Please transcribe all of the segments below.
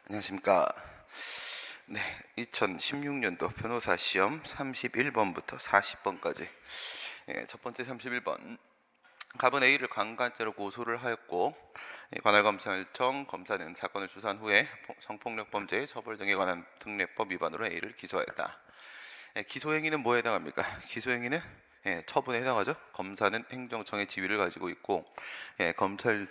안녕하십니까. 네, 2016년도 변호사 시험 31번부터 40번까지. 첫 번째 31번. 갑은 A를 강간죄로 고소를 하였고, 관할검찰청 검사는 사건을 수사한 후에 성폭력범죄 처벌 등에 관한 특례법 위반으로 A를 기소하였다. 기소행위는 뭐에 해당합니까? 기소행위는 처분에 해당하죠. 검사는 행정청의 지위를 가지고 있고, 검찰의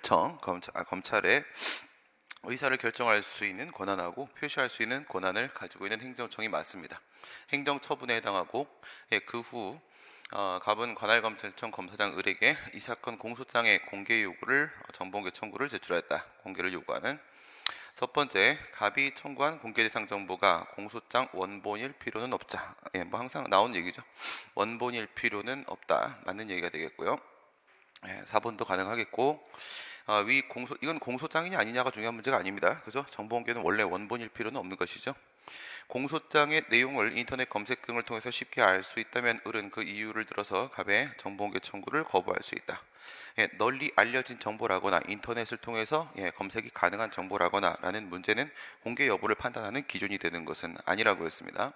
의사를 결정할 수 있는 권한하고 표시할 수 있는 권한을 가지고 있는 행정청이 맞습니다. 행정처분에 해당하고, 그 후 갑은 관할검찰청 검사장 을에게 이 사건 공소장의 공개 요구를 정보공개 청구를 제출하였다. 공개를 요구하는. 첫 번째, 갑이 청구한 공개 대상 정보가 공소장 원본일 필요는 없다. 뭐 항상 나오는 얘기죠. 원본일 필요는 없다. 맞는 얘기가 되겠고요. 4번도 가능하겠고, 이건 공소장이냐 아니냐가 중요한 문제가 아닙니다. 그죠? 정보공개는 원래 원본일 필요는 없는 것이죠. 공소장의 내용을 인터넷 검색 등을 통해서 쉽게 알 수 있다면 을은 그 이유를 들어서 갑의 정보공개 청구를 거부할 수 있다. 널리 알려진 정보라거나 인터넷을 통해서 검색이 가능한 정보라거나 라는 문제는 공개 여부를 판단하는 기준이 되는 것은 아니라고 했습니다.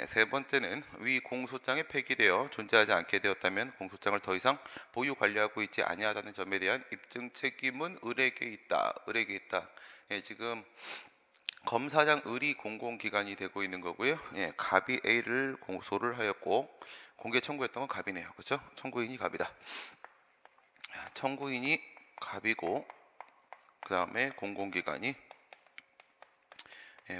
세 번째는 위 공소장에 폐기되어 존재하지 않게 되었다면 공소장을 더 이상 보유 관리하고 있지 아니하다는 점에 대한 입증 책임은 을에게 있다. 지금 검사장 을이 공공기관이 되고 있는 거고요. 갑이 A를 고소를 하였고 공개 청구했던 건 갑이네요. 그렇죠? 청구인이 갑이다. 청구인이 갑이고 그 다음에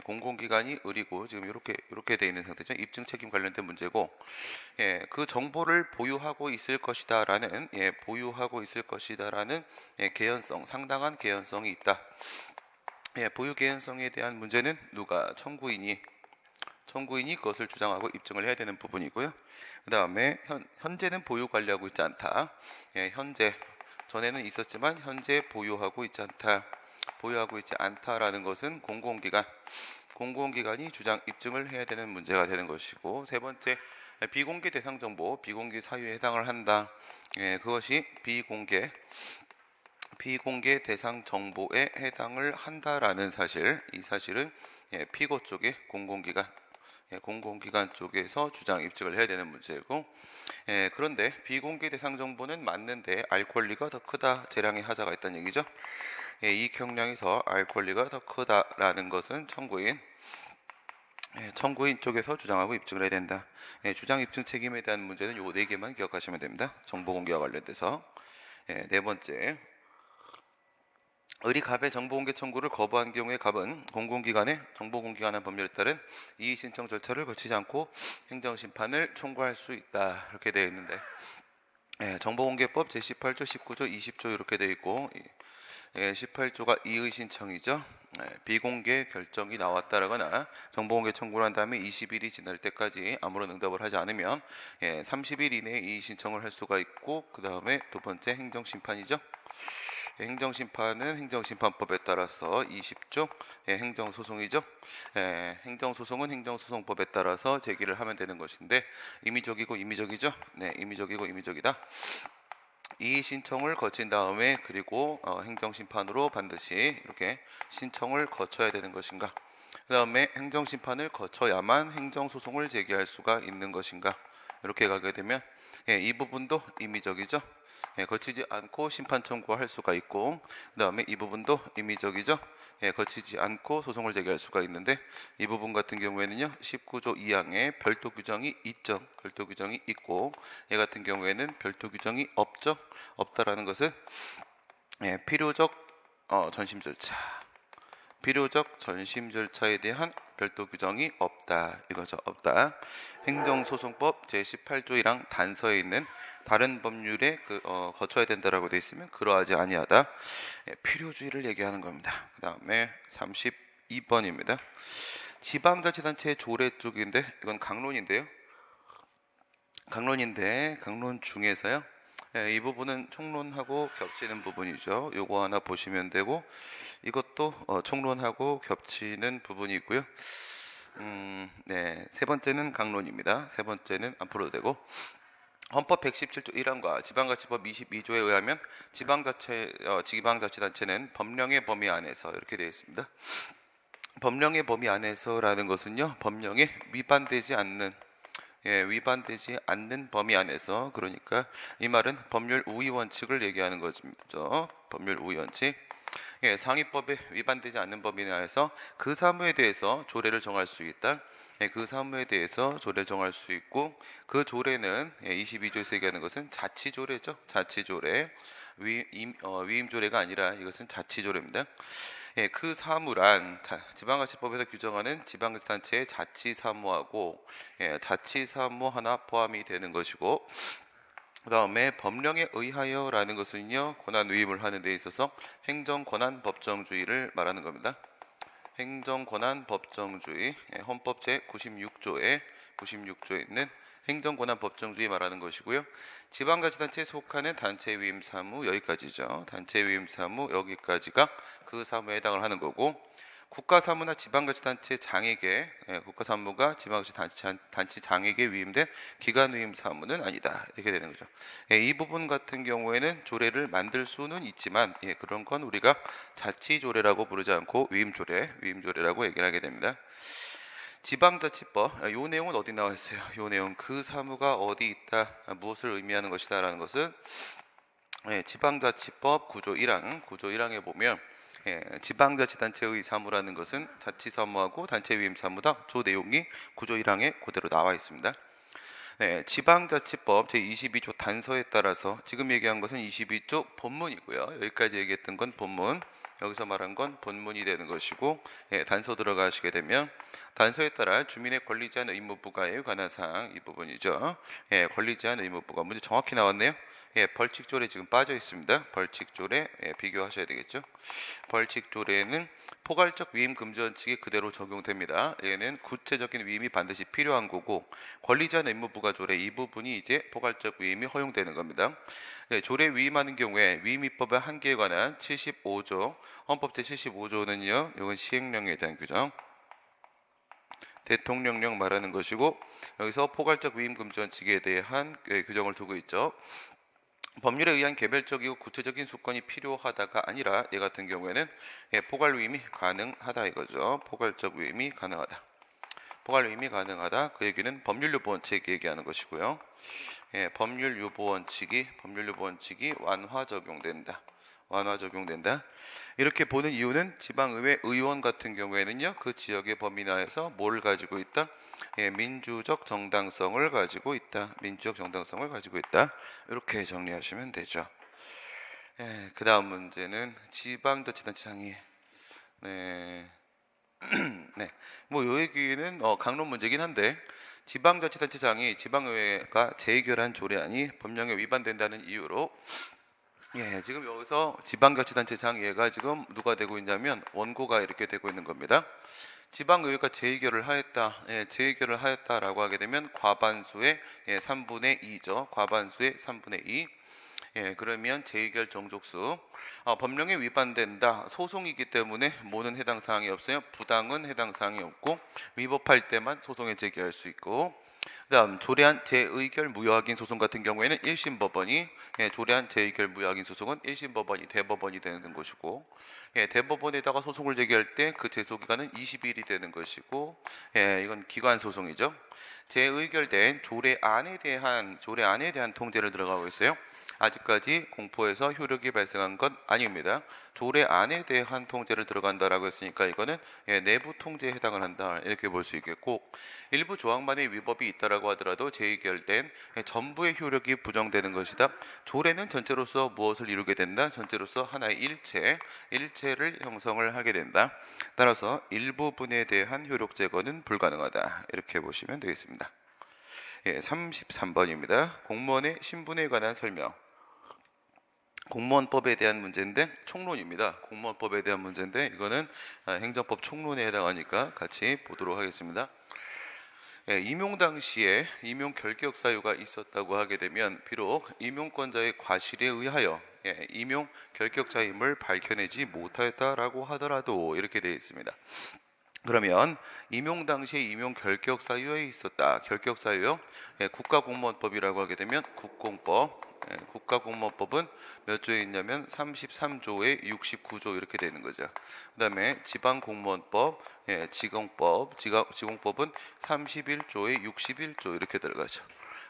공공기관이 을이고 지금 이렇게 돼 있는 상태죠. 입증 책임 관련된 문제고, 그 정보를 보유하고 있을 것이다라는 개연성, 상당한 개연성이 있다. 보유 개연성에 대한 문제는 누가 청구인이 그것을 주장하고 입증을 해야 되는 부분이고요. 그 다음에 현재는 보유 관리하고 있지 않다. 전에는 있었지만 현재 보유하고 있지 않다라는 것은 공공기관이 주장 입증을 해야 되는 문제가 되는 것이고, 세 번째, 비공개 대상 정보, 비공개 사유에 해당을 한다. 그것이 비공개 대상 정보에 해당을 한다라는 사실, 이 사실은 피고 쪽의 공공기관 쪽에서 주장 입증을 해야 되는 문제고, 그런데 비공개 대상 정보는 맞는데 알 권리가 더 크다, 재량의 하자가 있다는 얘기죠. 이 경량에서 알 권리가 더 크다라는 것은 청구인 쪽에서 주장하고 입증을 해야 된다. 주장 입증 책임에 대한 문제는 요 4개만 기억하시면 됩니다. 정보 공개와 관련돼서. 네 번째, 을이 갑의 정보공개 청구를 거부한 경우에 갑은 공공기관의 정보공개관한 법률에 따른 이의 신청 절차를 거치지 않고 행정심판을 청구할 수 있다. 이렇게 되어 있는데, 정보공개법 제18조, 19조, 20조 이렇게 되어 있고, 18조가 이의 신청이죠. 비공개 결정이 나왔다라거나 정보공개 청구를 한 다음에 20일이 지날 때까지 아무런 응답을 하지 않으면 30일 이내에 이의 신청을 할 수가 있고, 그 다음에 두 번째 행정심판이죠. 행정심판은 행정심판법에 따라서 20조 행정소송이죠. 행정소송은 행정소송법에 따라서 제기를 하면 되는 것인데, 임의적이고 임의적이죠. 임의적이고 임의적이다. 이 신청을 거친 다음에 그리고 행정심판으로 반드시 이렇게 신청을 거쳐야 되는 것인가, 그 다음에 행정심판을 거쳐야만 행정소송을 제기할 수가 있는 것인가, 이렇게 가게 되면 이 부분도 임의적이죠. 거치지 않고 심판 청구할 수가 있고, 그 다음에 이 부분도 임의적이죠. 거치지 않고 소송을 제기할 수가 있는데, 이 부분 같은 경우에는요 19조 2항에 별도 규정이 있죠. 별도 규정이 있고, 얘 같은 경우에는 별도 규정이 없다라는 것은 필요적 전심 절차에 대한 별도 규정이 없다, 이거죠. 없다. 행정소송법 제18조 1항 단서에 있는 다른 법률에 거쳐야 된다라고 되어 있으면 그러하지 아니하다, 필요주의를 얘기하는 겁니다. 그 다음에 32번입니다. 지방자치단체의 조례 쪽인데, 이건 강론인데 강론 중에서요, 이 부분은 총론하고 겹치는 부분이죠. 요거 하나 보시면 되고, 이것도 총론하고 겹치는 부분이고요. 세 번째는 강론입니다. 세 번째는 안 풀어도 되고, 헌법 117조 1항과 지방자치법 22조에 의하면 지방자치단체는 법령의 범위 안에서, 이렇게 되어 있습니다. 법령의 범위 안에서라는 것은요, 법령에 위반되지 않는, 위반되지 않는 범위 안에서, 그러니까 이 말은 법률 우위 원칙을 얘기하는 거죠. 법률 우위 원칙. 상위법에 위반되지 않는 범위 내에서 그 사무에 대해서 조례를 정할 수 있다. 그 사무에 대해서 조례를 정할 수 있고, 그 조례는 22조에서 얘기하는 것은 자치조례죠. 자치조례. 위임조례가 아니라 이것은 자치조례입니다. 그 사무란 지방자치법에서 규정하는 지방자치단체의 자치사무하고 자치사무 하나 포함이 되는 것이고, 그 다음에 법령에 의하여라는 것은요, 권한 위임을 하는 데 있어서 행정권한 법정주의를 말하는 겁니다. 행정권한 법정주의, 헌법 제96조에 있는 행정권한 법정주의 말하는 것이고요. 지방자치단체에 속하는 단체 위임 사무 여기까지죠. 단체 위임 사무 여기까지가 그 사무에 해당을 하는 거고, 국가사무나 지방자치단체 장에게 국가사무가 지방자치단체 장에게 위임된 기관위임 사무는 아니다, 이렇게 되는 거죠. 이 부분 같은 경우에는 조례를 만들 수는 있지만 그런 건 우리가 자치조례라고 부르지 않고 위임조례라고 얘기를 하게 됩니다. 지방자치법, 요 내용은 어디 나와 있어요? 요 내용, 그 사무가 어디 있다, 무엇을 의미하는 것이다 라는 것은 지방자치법 구조 1항에 보면 지방자치단체의 사무라는 것은 자치사무하고 단체위임 사무다. 조 내용이 구조 1항에 그대로 나와 있습니다. 지방자치법 제22조 단서에 따라서 지금 얘기한 것은 22조 본문이고요. 여기까지 얘기했던 건 본문, 여기서 말한 건 본문이 되는 것이고, 단서 들어가시게 되면 단서에 따라 주민의 권리 제한 의무 부과에 관한 사항, 이 부분이죠. 권리 제한 의무 부과 문제 정확히 나왔네요. 벌칙조례 지금 빠져 있습니다. 벌칙조례 비교하셔야 되겠죠. 벌칙조례는 포괄적 위임 금지 원칙이 그대로 적용됩니다. 얘는 구체적인 위임이 반드시 필요한 거고, 권리 제한 의무 부과 조례 이 부분이 이제 포괄적 위임이 허용되는 겁니다. 조례 위임하는 경우에 위임입법의 한계에 관한 75조, 헌법 제75조는요, 이건 시행령에 대한 규정, 대통령령 말하는 것이고, 여기서 포괄적 위임 금지 원칙에 대한 규정을 두고 있죠. 법률에 의한 개별적이고 구체적인 수건이 필요하다가 아니라 얘 같은 경우에는 포괄 위임이 가능하다 이거죠. 포괄적 위임이 가능하다. 포괄 위임이 가능하다. 그 얘기는 법률유보 원칙 얘기하는 것이고요. 법률유보 원칙이 완화 적용된다. 이렇게 보는 이유는 지방의회 의원 같은 경우에는요, 그 지역의 범위 내에서 뭘 가지고 있다? 민주적 정당성을 가지고 있다. 이렇게 정리하시면 되죠. 그 다음 문제는 지방자치단체장이 네. 요 얘기는 강론 문제긴 한데, 지방자치단체장이 지방의회가 재의결한 조례안이 법령에 위반된다는 이유로 지금 여기서 지방자치단체장 얘가 지금 누가 되고 있냐면 원고가 이렇게 되고 있는 겁니다. 지방의회가 재의결을 하였다. 재의결을 하였다라고 하게 되면 과반수의 3분의 2죠. 과반수의 3분의 2. 그러면 재의결 정족수. 법령에 위반된다. 소송이기 때문에 뭐는 해당 사항이 없어요. 부당은 해당 사항이 없고, 위법할 때만 소송에 제기할 수 있고, 그다음 조례안 재의결 무효확인 소송 같은 경우에는 1심 법원이, 조례안 재의결 무효확인 소송은 1심 법원이 대법원이 되는 것이고, 대법원에다가 소송을 제기할 때 그 제소 기간은 20일이 되는 것이고, 이건 기관 소송이죠. 재의결된 조례안에 대한 통제를 들어가고 있어요. 아직까지 공포에서 효력이 발생한 건 아닙니다. 조례안에 대한 통제를 들어간다라고 했으니까 이거는 내부 통제에 해당을 한다, 이렇게 볼 수 있겠고, 일부 조항만의 위법이 있다라고 하더라도 재의결된 전부의 효력이 부정되는 것이다. 조례는 전체로서 무엇을 이루게 된다? 전체로서 하나의 일체를 형성을 하게 된다. 따라서 일부분에 대한 효력 제거는 불가능하다, 이렇게 보시면 되겠습니다. 33번입니다. 공무원의 신분에 관한 설명. 공무원법에 대한 문제인데 총론입니다. 공무원법에 대한 문제인데 이거는 행정법 총론에 해당하니까 같이 보도록 하겠습니다. 임용 당시에 임용 결격 사유가 있었다고 하게 되면 비록 임용권자의 과실에 의하여 임용 결격자임을 밝혀내지 못하였다라고 하더라도 이렇게 되어 있습니다. 그러면 임용 당시에 임용 결격 사유에 있었다. 결격 사유요. 국가공무원법이라고 하게 되면 국공법. 국가공무원법은 몇 조에 있냐면 33조에 69조 이렇게 되는 거죠. 그다음에 지방공무원법, 지공법, 지공법은 31조에 61조 이렇게 들어가죠.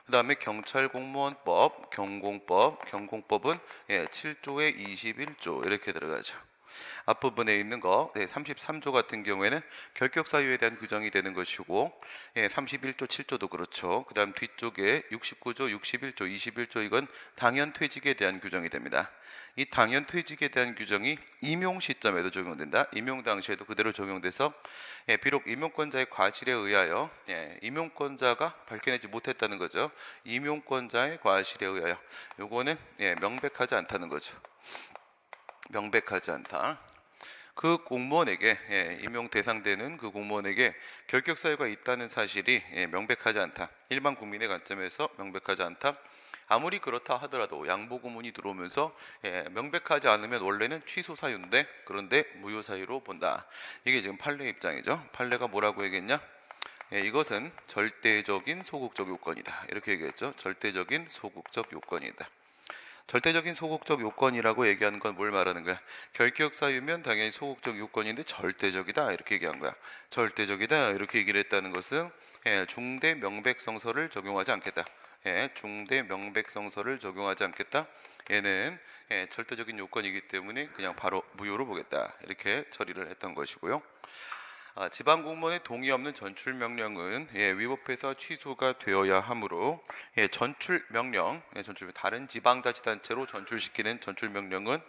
그다음에 경찰공무원법, 경공법은 7조에 21조 이렇게 들어가죠. 앞부분에 있는 거 33조 같은 경우에는 결격 사유에 대한 규정이 되는 것이고 31조 7조도 그렇죠. 그 다음 뒤쪽에 69조 61조 21조 이건 당연퇴직에 대한 규정이 됩니다. 이 당연퇴직에 대한 규정이 임용 시점에도 적용된다. 임용 당시에도 그대로 적용돼서 비록 임용권자의 과실에 의하여 임용권자가 밝혀내지 못했다는 거죠. 임용권자의 과실에 의하여 요거는 명백하지 않다는 거죠. 명백하지 않다. 그 공무원에게 임용 대상되는 그 공무원에게 결격 사유가 있다는 사실이 명백하지 않다. 일반 국민의 관점에서 명백하지 않다. 아무리 그렇다 하더라도 양보 구문이 들어오면서 명백하지 않으면 원래는 취소 사유인데 그런데 무효 사유로 본다. 이게 지금 판례 입장이죠. 판례가 뭐라고 얘기했냐? 이것은 절대적인 소극적 요건이다. 이렇게 얘기했죠. 절대적인 소극적 요건이다. 절대적인 소극적 요건이라고 얘기하는 건 뭘 말하는 거야? 결격 사유면 당연히 소극적 요건인데 절대적이다 이렇게 얘기한 거야. 절대적이다 이렇게 얘기를 했다는 것은 중대 명백성설을 적용하지 않겠다. 중대 명백성설을 적용하지 않겠다. 얘는 절대적인 요건이기 때문에 그냥 바로 무효로 보겠다. 이렇게 처리를 했던 것이고요. 지방공무원의 동의 없는 전출명령은 위법해서 취소가 되어야 하므로 전출명령, 다른 지방자치단체로 전출시키는 전출명령은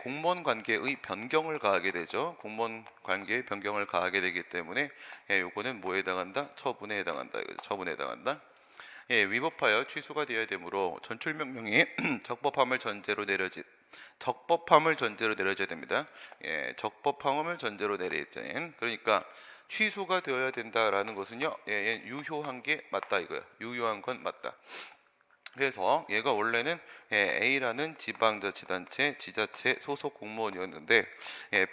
공무원 관계의 변경을 가하게 되죠. 공무원 관계의 변경을 가하게 되기 때문에 요거는 뭐에 해당한다? 처분에 해당한다. 처분에 해당한다. 위법하여 취소가 되어야 되므로 전출명령이 적법함을 전제로 내려져야 됩니다. 적법함을 전제로 내려진. 그러니까 취소가 되어야 된다라는 것은요, 유효한 게 맞다 이거야. 유효한 건 맞다. 그래서 얘가 원래는 A라는 지방자치단체, 지자체 소속 공무원이었는데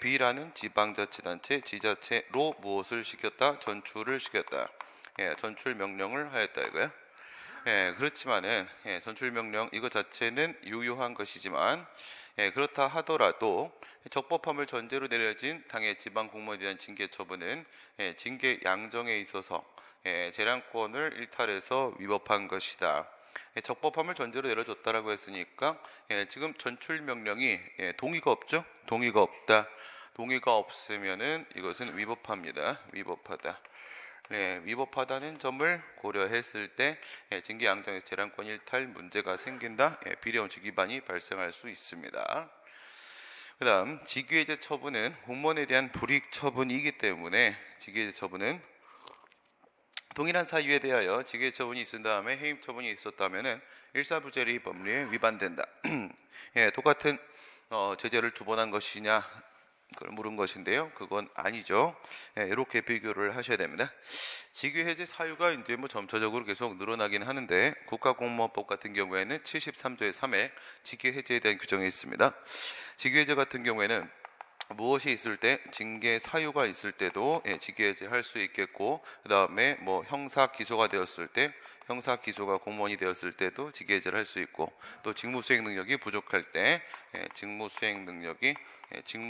B라는 지방자치단체, 지자체로 무엇을 시켰다? 전출을 시켰다. 전출 명령을 하였다 이거야. 그렇지만은 전출명령 이거 자체는 유효한 것이지만 그렇다 하더라도 적법함을 전제로 내려진 당의 지방공무원에 대한 징계 처분은 징계 양정에 있어서 재량권을 일탈해서 위법한 것이다. 적법함을 전제로 내려줬다라고 했으니까 지금 전출명령이 동의가 없죠? 동의가 없다. 동의가 없으면은 이것은 위법합니다. 위법하다. 위법하다는 점을 고려했을 때 징계 양정에서 재량권 일탈 문제가 생긴다. 비례원칙 위반이 발생할 수 있습니다. 그 다음 직위해제 처분은 공무원에 대한 불이익 처분이기 때문에 직위해제 처분은 동일한 사유에 대하여 직위해제 처분이 있은 다음에 해임 처분이 있었다면 일사부재리 법률에 위반된다. 똑같은 제재를 두 번 한 것이냐 그걸 물은 것인데요. 그건 아니죠. 이렇게 비교를 하셔야 됩니다. 직위해제 사유가 이제 점차적으로 계속 늘어나긴 하는데 국가공무원법 같은 경우에는 73조의 3에 직위해제에 대한 규정이 있습니다. 직위해제 같은 경우에는 무엇이 있을 때 징계 사유가 있을 때도 직위해제 할 수 있겠고 그 다음에 형사 기소가 되었을 때 형사 기소가 공무원이 되었을 때도 직위해제를 할 수 있고 또 직무 수행 능력이 부족할 때 직무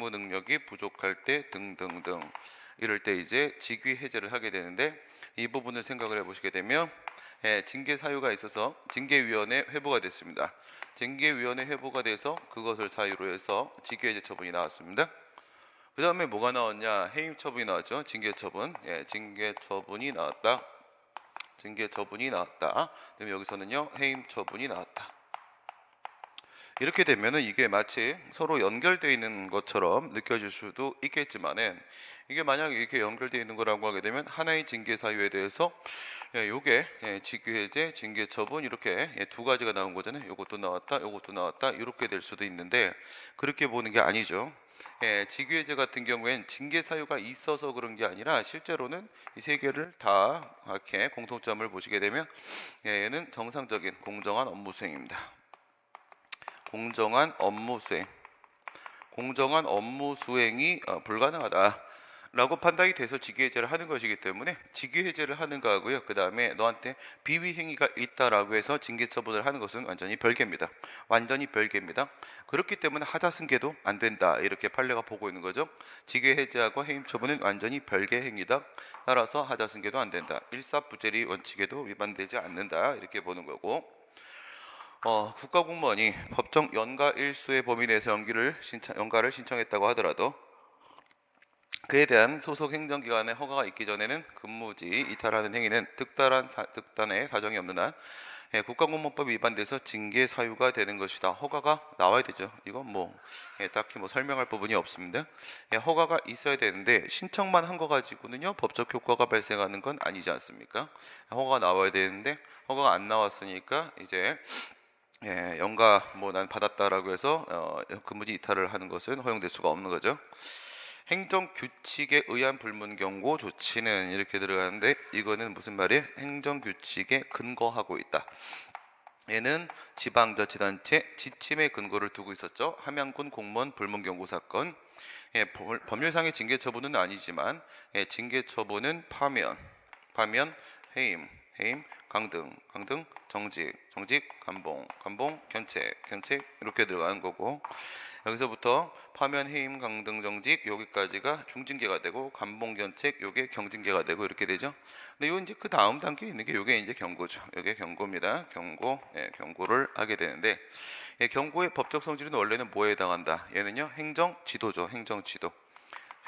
능력이 부족할 때 등등등 이럴 때 이제 직위해제를 하게 되는데 이 부분을 생각을 해보시게 되면 징계 사유가 있어서 징계위원회 회부가 됐습니다. 징계위원회 회부가 돼서 그것을 사유로 해서 직위해제 처분이 나왔습니다. 그 다음에 뭐가 나왔냐? 해임 처분이 나왔죠. 징계 처분. 징계 처분이 나왔다. 징계 처분이 나왔다. 그다음에 여기서는요, 해임 처분이 나왔다. 이렇게 되면은 이게 마치 서로 연결되어 있는 것처럼 느껴질 수도 있겠지만은 이게 만약 이렇게 연결되어 있는 거라고 하게 되면 하나의 징계 사유에 대해서 요게 직위해제, 징계 처분 이렇게 두 가지가 나온 거잖아요. 요것도 나왔다, 요것도 나왔다 이렇게 될 수도 있는데 그렇게 보는 게 아니죠. 직위해제 같은 경우엔 징계 사유가 있어서 그런 게 아니라 실제로는 이 세 개를 다 이렇게 공통점을 보시게 되면 얘는 정상적인 공정한 업무 수행입니다. 공정한 업무 수행이 불가능하다라고 라고 판단이 돼서 직위해제를 하는 것이기 때문에 직위해제를 하는 거하고요. 그 다음에 너한테 비위행위가 있다라고 해서 징계처분을 하는 것은 완전히 별개입니다. 완전히 별개입니다. 그렇기 때문에 하자승계도 안 된다. 이렇게 판례가 보고 있는 거죠. 직위해제하고 해임처분은 완전히 별개 행위다. 따라서 하자승계도 안 된다. 일사부재리 원칙에도 위반되지 않는다. 이렇게 보는 거고, 국가공무원이 법정 연가 일수의 범위 내에서 연가를 신청했다고 하더라도 그에 대한 소속 행정기관의 허가가 있기 전에는 근무지 이탈하는 행위는 특단의 사정이 없는 한 국가공무원법 위반돼서 징계 사유가 되는 것이다. 허가가 나와야 되죠. 이건 딱히 설명할 부분이 없습니다. 허가가 있어야 되는데 신청만 한 거 가지고는요 법적 효과가 발생하는 건 아니지 않습니까? 허가가 나와야 되는데 허가가 안 나왔으니까 이제 연가 난 받았다라고 해서 근무지 이탈을 하는 것은 허용될 수가 없는 거죠. 행정규칙에 의한 불문경고 조치는 이렇게 들어가는데 이거는 무슨 말이에요? 행정규칙에 근거하고 있다. 얘는 지방자치단체 지침에 근거를 두고 있었죠. 함양군 공무원 불문경고 사건. 법률상의 징계처분은 아니지만 징계처분은 파면, 해임, 강등, 정직, 감봉, 견책 이렇게 들어가는 거고, 여기서부터 파면, 해임, 강등, 정직 여기까지가 중징계가 되고 감봉, 견책 요게 경징계가 되고 이렇게 되죠. 근데 요 이제 그 다음 단계에 있는 게 요게 이제 경고죠. 요게 경고입니다. 경고를 하게 되는데 경고의 법적 성질은 원래는 뭐에 해당한다? 얘는요 행정지도죠.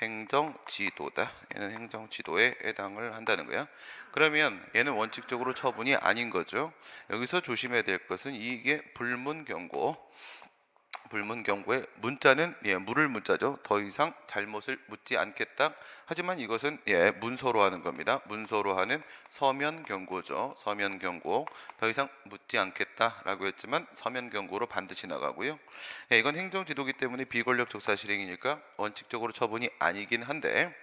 행정지도다. 얘는 행정지도에 해당을 한다는 거야. 그러면 얘는 원칙적으로 처분이 아닌 거죠. 여기서 조심해야 될 것은 이게 불문경고의 문자는 물을 문자죠. 더 이상 잘못을 묻지 않겠다. 하지만 이것은 문서로 하는 겁니다. 문서로 하는 서면 경고죠. 서면 경고. 더 이상 묻지 않겠다라고 했지만 서면 경고로 반드시 나가고요. 이건 행정지도기 때문에 비권력 적사 실행이니까 원칙적으로 처분이 아니긴 한데,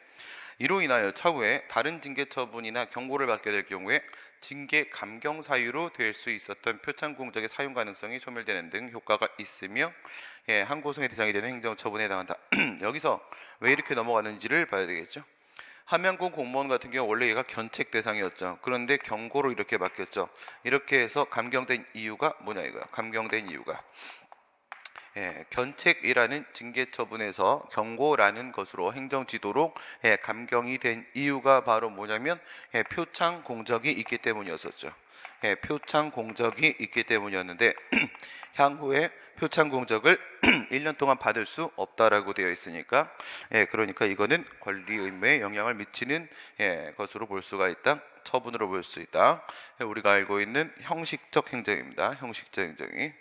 이로 인하여 차후에 다른 징계 처분이나 경고를 받게 될 경우에 징계 감경 사유로 될 수 있었던 표창 공적의 사용 가능성이 소멸되는 등 효과가 있으며 항고성의 대상이 되는 행정처분에 해당한다. 여기서 왜 이렇게 넘어가는지를 봐야 되겠죠. 함양군 공무원 같은 경우 원래 얘가 견책 대상이었죠. 그런데 경고로 이렇게 바뀌었죠. 이렇게 해서 감경된 이유가 뭐냐 이거야. 감경된 이유가 견책이라는 징계처분에서 경고라는 것으로 행정지도로 감경이 된 이유가 바로 뭐냐면 표창 공적이 있기 때문이었었죠. 표창 공적이 있기 때문이었는데 향후에 표창 공적을 1년 동안 받을 수 없다라고 되어 있으니까 그러니까 이거는 권리 의무에 영향을 미치는 것으로 볼 수가 있다. 처분으로 볼 수 있다. 우리가 알고 있는 형식적 행정입니다. 형식적 행정이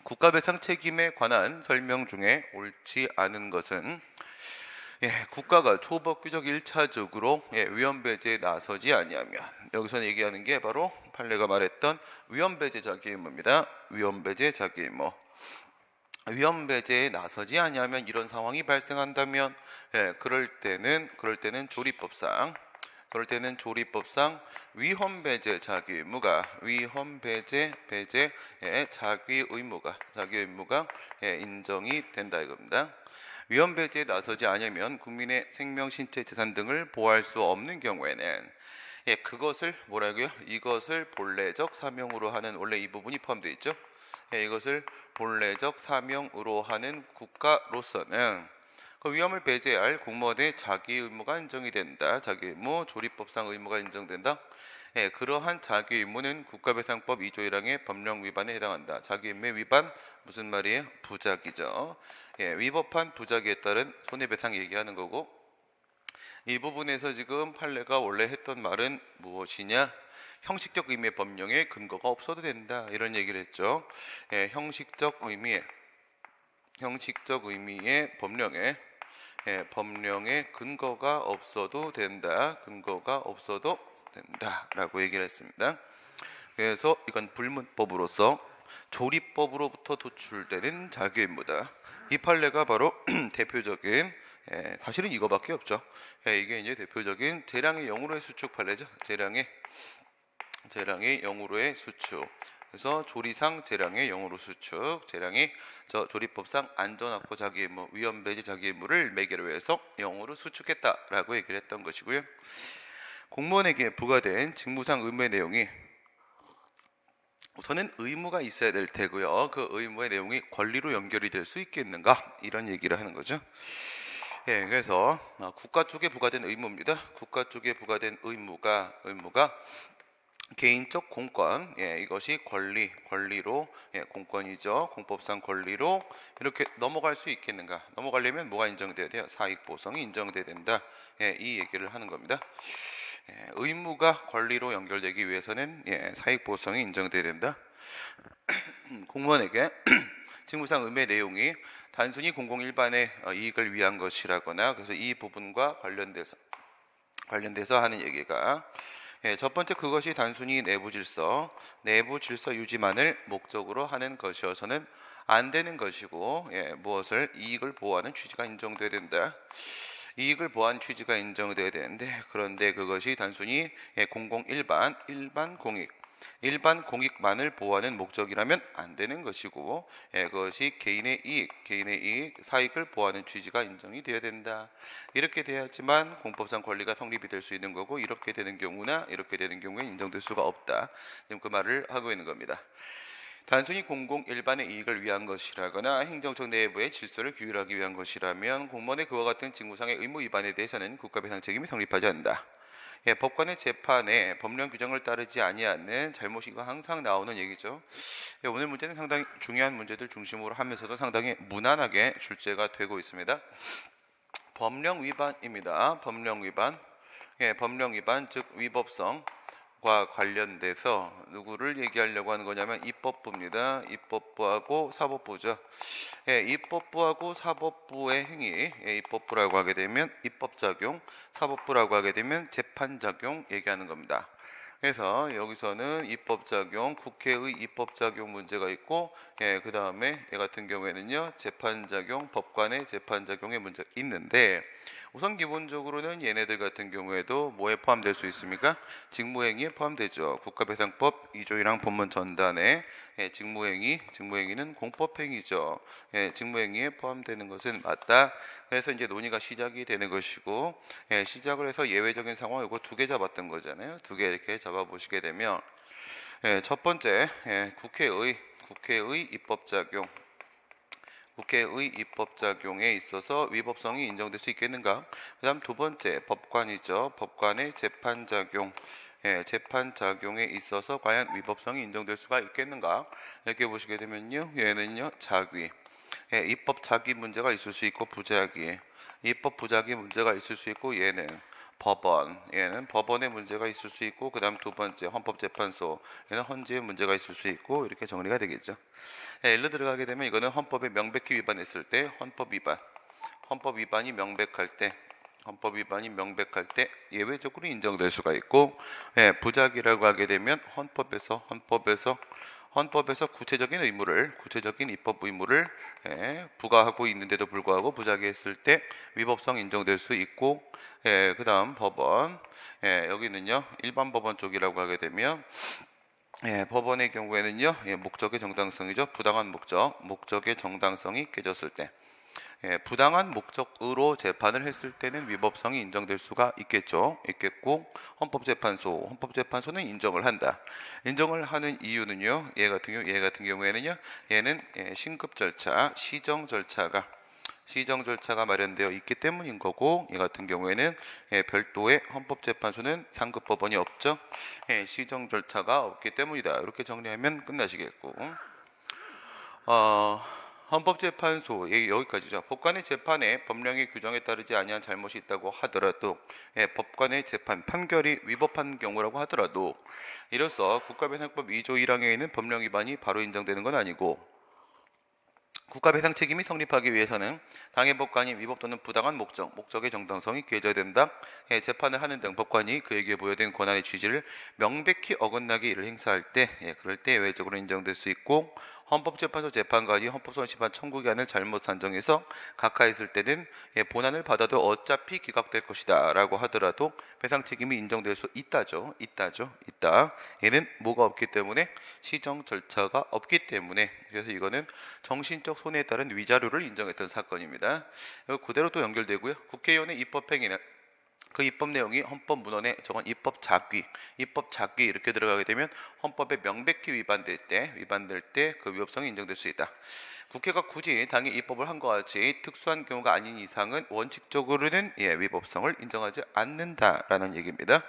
국가배상 책임에 관한 설명 중에 옳지 않은 것은 국가가 초법규적 1차적으로 위헌배제에 나서지 아니하면, 여기서 얘기하는 게 바로 판례가 말했던 위헌배제 자기의무입니다. 위헌배제 자기의무. 위헌배제에 나서지 아니하면 이런 상황이 발생한다면 그럴 때는 조리법상 위헌배제 자기의무가 자기의무가 인정이 된다 이겁니다. 위헌배제에 나서지 않으면 국민의 생명, 신체, 재산 등을 보호할 수 없는 경우에는 그것을 이것을 본래적 사명으로 하는, 원래 이 부분이 포함되어 있죠. 이것을 본래적 사명으로 하는 국가로서는 그 위험을 배제할 공무원의 자기 의무가 인정이 된다. 자기 의무, 조리법상 의무가 인정된다. 그러한 자기 의무는 국가배상법 2조 1항의 법령 위반에 해당한다. 자기 의무의 위반 무슨 말이에요? 부작이죠. 위법한 부작에 따른 손해배상 얘기하는 거고, 이 부분에서 지금 판례가 원래 했던 말은 무엇이냐? 형식적 의미의 법령에 근거가 없어도 된다. 이런 얘기를 했죠. 형식적 의미의 법령에 근거가 없어도 된다. 라고 얘기를 했습니다. 그래서 이건 불문법으로서 조리법으로부터 도출되는 자기의무다. 이 판례가 바로 대표적인, 사실은 이거밖에 없죠. 이게 이제 대표적인 재량의 영으로의 수축 판례죠. 재량의 영으로의 수축. 그래서 조리상 재량의 영으로 수축, 재량이 조리법상 안전확보 자기 의무, 위험 배제 자기 의무를 매개로 해서 영으로 수축했다라고 얘기를 했던 것이고요. 공무원에게 부과된 직무상 의무의 내용이 우선은 의무가 있어야 될 테고요. 그 의무의 내용이 권리로 연결이 될 수 있겠는가? 이런 얘기를 하는 거죠. 예, 그래서 국가 쪽에 부과된 의무입니다. 국가 쪽에 부과된 의무가 개인적 공권, 이것이 권리로, 공권이죠. 공법상 권리로 이렇게 넘어갈 수 있겠는가? 넘어가려면 뭐가 인정돼야 돼요? 사익보상이 인정돼야 된다. 이 얘기를 하는 겁니다. 의무가 권리로 연결되기 위해서는 사익보상이 인정돼야 된다. 공무원에게 직무상 의무의 내용이 단순히 공공 일반의 이익을 위한 것이라거나 그래서 이 부분과 관련돼서 하는 얘기가 첫 번째 그것이 단순히 내부 질서 유지만을 목적으로 하는 것이어서는 안 되는 것이고 무엇을 이익을 보호하는 취지가 인정돼야 된다. 이익을 보호하는 취지가 인정돼야 되는데 그런데 그것이 단순히 공공 일반 공익만을 보호하는 목적이라면 안 되는 것이고 그것이 개인의 이익, 사익을 보호하는 취지가 인정이 되어야 된다. 이렇게 돼야지만 공법상 권리가 성립이 될 수 있는 거고 이렇게 되는 경우에 인정될 수가 없다. 지금 그 말을 하고 있는 겁니다. 단순히 공공 일반의 이익을 위한 것이라거나 행정청 내부의 질서를 규율하기 위한 것이라면 공무원의 그와 같은 직무상의 의무 위반에 대해서는 국가배상 책임이 성립하지 않는다. 법관의 재판에 법령 규정을 따르지 아니하는 잘못이 이거 항상 나오는 얘기죠. 오늘 문제는 상당히 중요한 문제들 중심으로 하면서도 상당히 무난하게 출제가 되고 있습니다. 법령 위반입니다. 법령 위반 즉 위법성과 관련돼서 누구를 얘기하려고 하는 거냐면 입법부입니다. 입법부하고 사법부죠. 입법부하고 사법부의 행위, 입법부라고 하게 되면 입법작용, 사법부라고 하게 되면 재판작용 얘기하는 겁니다. 그래서 여기서는 입법작용, 국회의 입법작용 문제가 있고 그 다음에 얘 같은 경우에는요 재판작용, 법관의 재판작용의 문제가 있는데 우선 기본적으로는 얘네들 같은 경우에도 뭐에 포함될 수 있습니까? 직무행위에 포함되죠. 국가배상법 2조 1항 본문 전단에 직무행위는 공법행위죠. 직무행위에 포함되는 것은 맞다. 그래서 이제 논의가 시작이 되는 것이고 시작을 해서 예외적인 상황 이거 두 개 잡았던 거잖아요. 두 개 이렇게 잡아보시게 되면 첫 번째 국회의 입법작용 국회의 입법작용에 있어서 위법성이 인정될 수 있겠는가? 그 다음 두 번째 법관이죠. 법관의 재판작용 재판작용에 있어서 과연 위법성이 인정될 수가 있겠는가? 이렇게 보시게 되면요 얘는요 자귀 입법 자귀 문제가 있을 수 있고 부작위 입법 부작위 문제가 있을 수 있고 얘는 법원의 문제가 있을 수 있고 그 다음 두 번째 헌법재판소 얘는 헌재의 문제가 있을 수 있고 이렇게 정리가 되겠죠. 예를 들어가게 되면 이거는 헌법에 명백히 위반했을 때 헌법 위반이 명백할 때 예외적으로 인정될 수가 있고 부작위라고 하게 되면 헌법에서 구체적인 입법 의무를 부과하고 있는데도 불구하고 부작위했을 때 위법성 인정될 수 있고 그 다음 법원 여기는요 일반 법원 쪽이라고 하게 되면 법원의 경우에는요 목적의 정당성이죠. 부당한 목적의 정당성이 깨졌을 때 부당한 목적으로 재판을 했을 때는 위법성이 인정될 수가 있겠고 헌법재판소는 인정을 한다. 인정을 하는 이유는요. 얘 같은 경우에는요. 얘는 신급 절차, 시정 절차가 마련되어 있기 때문인 거고 얘 같은 경우에는 별도의 헌법재판소는 상급 법원이 없죠. 시정 절차가 없기 때문이다. 이렇게 정리하면 끝나시겠고 헌법재판소 여기까지죠. 법관의 재판에 법령의 규정에 따르지 아니한 잘못이 있다고 하더라도 법관의 재판 판결이 위법한 경우라고 하더라도 이로써 국가배상법 2조 1항에 있는 법령 위반이 바로 인정되는 건 아니고 국가배상 책임이 성립하기 위해서는 당해 법관이 위법 또는 부당한 목적의 정당성이 깨져야 된다. 재판을 하는 등 법관이 그에게 부여된 권한의 취지를 명백히 어긋나게 이를 행사할 때 그럴 때 예외적으로 인정될 수 있고 헌법재판소 재판관이 헌법소원심판 청구기한을 잘못 산정해서 각하했을 때는 본안을 받아도 어차피 기각될 것이다 라고 하더라도 배상 책임이 인정될 수 있다죠. 있다. 얘는 뭐가 없기 때문에 시정 절차가 없기 때문에 그래서 이거는 정신적 손해에 따른 위자료를 인정했던 사건입니다. 그대로 또 연결되고요. 국회의원의 입법행위는 그 입법 내용이 헌법 문헌에 적은 입법 작위 이렇게 들어가게 되면 헌법에 명백히 위반될 때 그 위법성이 인정될 수 있다. 국회가 굳이 당의 입법을 한 것과 같이 특수한 경우가 아닌 이상은 원칙적으로는 위법성을 인정하지 않는다라는 얘기입니다.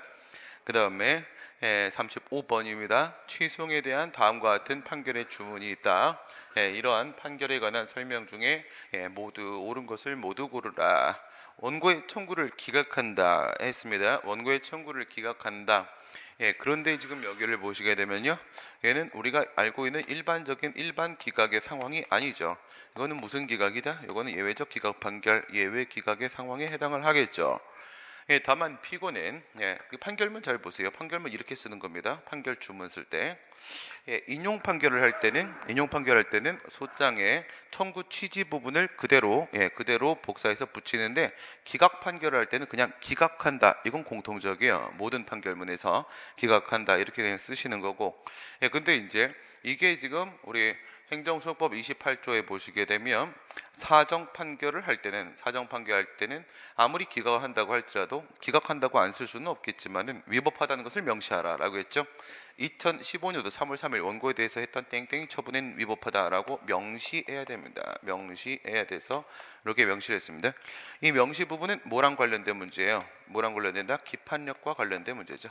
그 다음에 35번입니다. 취소에 대한 다음과 같은 판결의 주문이 있다. 이러한 판결에 관한 설명 중에 모두 옳은 것을 모두 고르라. 원고의 청구를 기각한다 했습니다. 원고의 청구를 기각한다. 그런데 지금 여기를 보시게 되면요. 얘는 우리가 알고 있는 일반 기각의 상황이 아니죠. 이거는 무슨 기각이다? 이거는 예외적 기각 판결, 예외 기각의 상황에 해당을 하겠죠. 다만 피고는 판결문 잘 보세요. 판결문 이렇게 쓰는 겁니다. 판결 주문 쓸 때 인용 판결을 할 때는 소장의 청구 취지 부분을 그대로 복사해서 붙이는데 기각 판결을 할 때는 그냥 기각한다. 이건 공통적이에요. 모든 판결문에서 기각한다 이렇게 그냥 쓰시는 거고. 근데 이제 이게 지금 우리 행정소송법 28조에 보시게 되면 사정 판결을 할 때는 아무리 기각을 한다고 할지라도 기각한다고 안 쓸 수는 없겠지만은 위법하다는 것을 명시하라라고 했죠. 2015년도 3월 3일 원고에 대해서 했던 땡땡이 처분은 위법하다라고 명시해야 됩니다. 명시해야 돼서 이렇게 명시를 했습니다. 이 명시 부분은 뭐랑 관련된 문제예요? 뭐랑 관련된다? 기판력과 관련된 문제죠.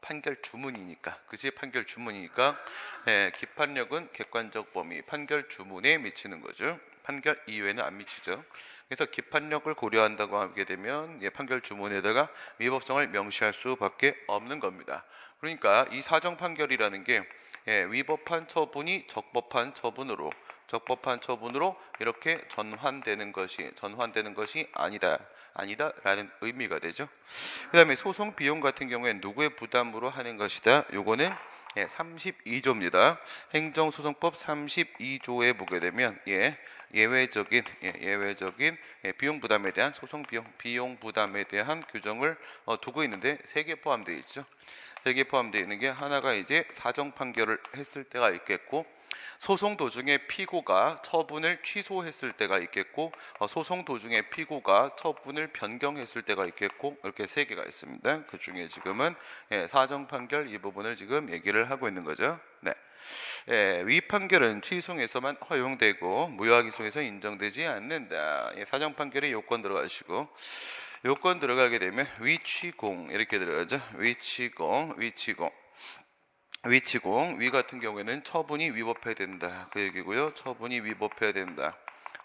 판결 주문이니까 기판력은 객관적 범위 판결 주문에 미치는 거죠. 판결 이외에는 안 미치죠. 그래서 기판력을 고려한다고 하게 되면 판결 주문에다가 위법성을 명시할 수밖에 없는 겁니다. 그러니까 이 사정 판결이라는 게 위법한 처분이 적법한 처분으로 이렇게 전환되는 것이 아니다라는 의미가 되죠. 그 다음에 소송 비용 같은 경우에 누구의 부담으로 하는 것이다. 요거는 32조입니다. 행정소송법 32조에 보게 되면 예외적인 비용 부담에 대한 비용 부담에 대한 규정을 두고 있는데 3개 포함되어 있죠. 3개 포함되어 있는 게 하나가 이제 사정 판결을 했을 때가 있겠고 소송 도중에 피고가 처분을 취소했을 때가 있겠고 소송 도중에 피고가 처분을 변경했을 때가 있겠고 이렇게 3개가 있습니다. 그 중에 지금은 사정 판결 이 부분을 지금 얘기를 하고 있는 거죠. 위 판결은 취소에서만 허용되고 무효하기소에서 인정되지 않는다. 사정 판결의 요건 들어가시고 요건 들어가게 되면 위취공 이렇게 들어가죠. 위취공 위 같은 경우에는 처분이 위법해야 된다. 그 얘기고요. 처분이 위법해야 된다.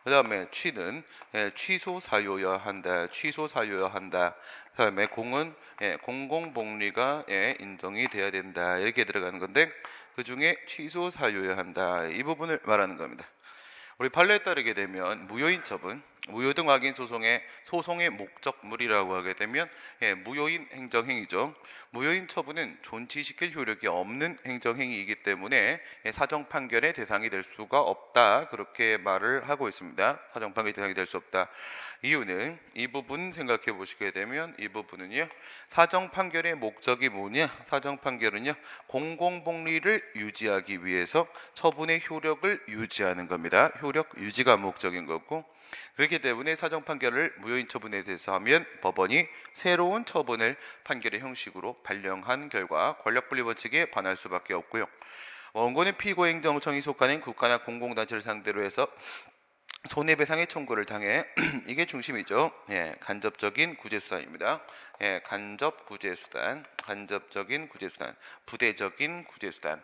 그 다음에 취는 취소 사유여야 한다. 그 다음에 공은 공공복리가 인정이 돼야 된다. 이렇게 들어가는 건데 그 중에 취소 사유여야 한다. 이 부분을 말하는 겁니다. 우리 판례에 따르게 되면 무효인 처분, 무효등 확인 소송의 목적물이라고 하게 되면 무효인 행정행위죠. 무효인 처분은 존치시킬 효력이 없는 행정행위이기 때문에 사정 판결의 대상이 될 수가 없다. 그렇게 말을 하고 있습니다. 사정 판결의 대상이 될 수 없다. 이유는 이 부분 생각해 보시게 되면 이 부분은요. 사정 판결의 목적이 뭐냐? 사정 판결은요. 공공복리를 유지하기 위해서 처분의 효력을 유지하는 겁니다. 효력 유지가 목적인 거고 그렇기 때문에 사정 판결을 무효인 처분에 대해서 하면 법원이 새로운 처분을 판결의 형식으로 발령한 결과 권력분리 원칙에 반할 수밖에 없고요. 원고는 피고 행정청이 속하는 국가나 공공단체를 상대로 해서 손해배상의 청구를 당해 이게 중심이죠. 간접적인 구제수단입니다. 간접적인 구제수단, 부대적인 구제수단,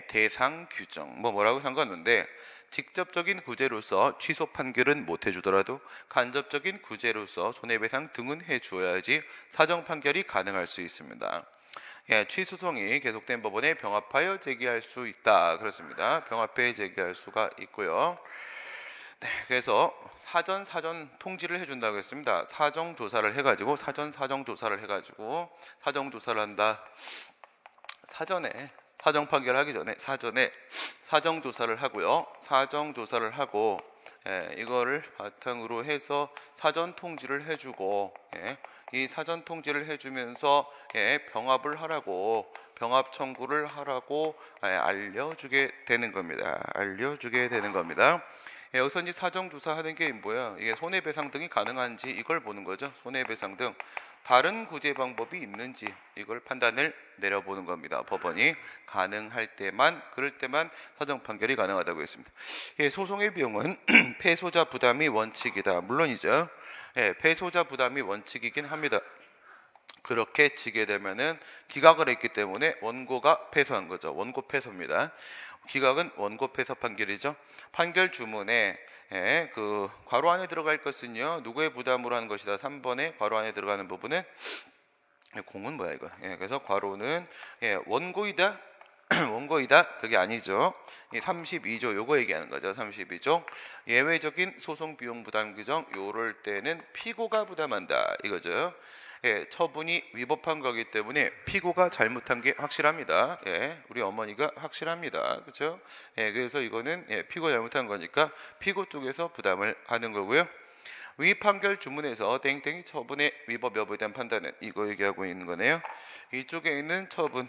대상 규정 뭐라고 상관없는데 직접적인 구제로서 취소 판결은 못 해주더라도 간접적인 구제로서 손해배상 등은 해주어야지 사정 판결이 가능할 수 있습니다. 취소송이 계속된 법원에 병합하여 제기할 수 있다. 그렇습니다. 병합해 제기할 수가 있고요. 그래서 사전 통지를 해준다고 했습니다. 사정 조사를 해가지고 사정 조사를 한다. 사전에 사정 판결하기 전에 사전에 사정 조사를 하고요. 사정 조사를 하고 이거를 바탕으로 해서 사전 통지를 해주고 이 사전 통지를 해주면서 병합을 하라고 병합 청구를 하라고 알려주게 되는 겁니다. 알려주게 되는 겁니다. 여기서 이제 사정 조사하는 게 뭐야? 이게 손해배상 등이 가능한지 이걸 보는 거죠. 손해배상 등 다른 구제 방법이 있는지 이걸 판단을 내려보는 겁니다. 법원이 가능할 때만 그럴 때만 사정 판결이 가능하다고 했습니다. 소송의 비용은 패소자 부담이 원칙이다. 물론이죠. 패소자 부담이 원칙이긴 합니다. 그렇게 지게 되면은 기각을 했기 때문에 원고가 패소한 거죠. 원고 패소입니다. 기각은 원고 패소 판결이죠. 판결 주문에 그 괄호 안에 들어갈 것은요. 누구의 부담으로 하는 것이다. 3번에 괄호 안에 들어가는 부분은 공은 뭐야 이거. 그래서 괄호는 원고이다. 원고이다. 그게 아니죠. 32조 요거 얘기하는 거죠. 32조. 예외적인 소송 비용 부담 규정 요럴 때는 피고가 부담한다. 이거죠. 처분이 위법한 거기 때문에 피고가 잘못한 게 확실합니다. 우리 어머니가 확실합니다. 그렇죠? 그래서 이거는 피고 잘못한 거니까 피고 쪽에서 부담을 하는 거고요. 위 판결 주문에서 땡땡이 처분의 위법 여부에 대한 판단은 이거 얘기하고 있는 거네요. 이쪽에 있는 처분,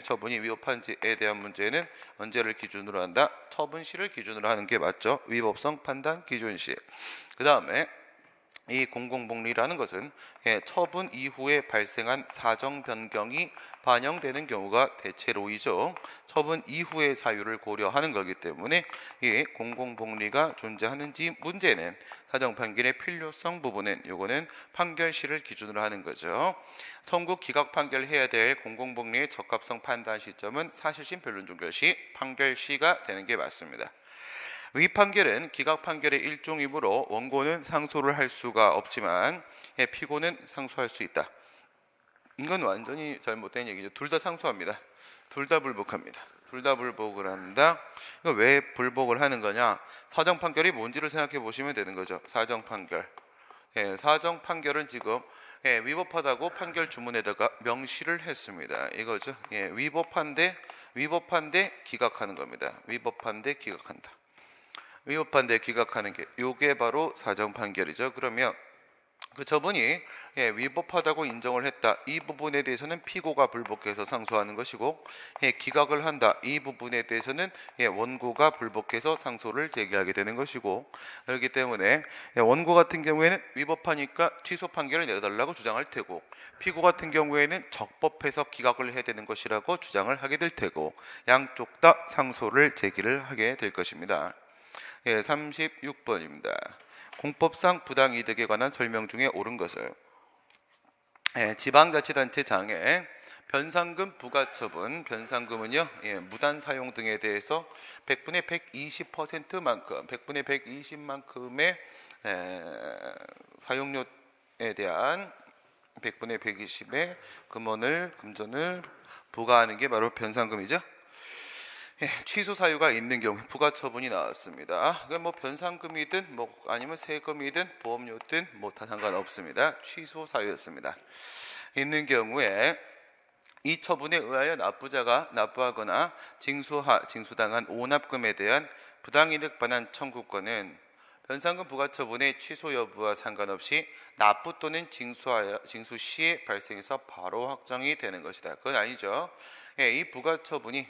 처분이 위법한지에 대한 문제는 언제를 기준으로 한다? 처분시를 기준으로 하는 게 맞죠. 위법성 판단 기준시. 그 다음에 이 공공복리라는 것은 처분 이후에 발생한 사정 변경이 반영되는 경우가 대체로이죠. 처분 이후의 사유를 고려하는 거기 때문에 이 공공복리가 존재하는지 문제는 사정 판결의 필요성 부분은 요거는 판결시를 기준으로 하는 거죠. 청구 기각 판결해야 될 공공복리의 적합성 판단 시점은 사실심 변론 종결시 판결시가 되는 게 맞습니다. 위 판결은 기각 판결의 일종이므로 원고는 상소를 할 수가 없지만 피고는 상소할 수 있다. 이건 완전히 잘못된 얘기죠. 둘 다 상소합니다. 둘 다 불복합니다. 둘 다 불복을 한다. 이거 왜 불복을 하는 거냐? 사정 판결이 뭔지를 생각해 보시면 되는 거죠. 사정 판결. 사정 판결은 지금 위법하다고 판결 주문에다가 명시를 했습니다. 이거죠. 위법한데 기각하는 겁니다. 위법한데 기각한다. 위법한데 기각하는 게 요게 바로 사정 판결이죠. 그러면 그 처분이 위법하다고 인정을 했다. 이 부분에 대해서는 피고가 불복해서 상소하는 것이고 기각을 한다. 이 부분에 대해서는 원고가 불복해서 상소를 제기하게 되는 것이고 그렇기 때문에 원고 같은 경우에는 위법하니까 취소 판결을 내려달라고 주장할 테고 피고 같은 경우에는 적법해서 기각을 해야 되는 것이라고 주장을 하게 될 테고 양쪽 다 상소를 제기를 하게 될 것입니다. 36번입니다. 공법상 부당이득에 관한 설명 중에 옳은 것을 지방자치단체 장애 변상금 부가처분 변상금은요 무단 사용 등에 대해서 100분의 120%만큼 100분의 120만큼의 사용료에 대한 100분의 120의 금전을 부과하는 게 바로 변상금이죠. 취소 사유가 있는 경우 부가처분이 나왔습니다. 뭐 변상금이든 뭐 아니면 세금이든 보험료든 뭐 다 상관없습니다. 취소 사유였습니다. 있는 경우에 이 처분에 의하여 납부자가 납부하거나 징수당한 오납금에 대한 부당이득 반환 청구권은 변상금 부가처분의 취소 여부와 상관없이 납부 또는 징수 시에 발생해서 바로 확정이 되는 것이다. 그건 아니죠. 이 부가처분이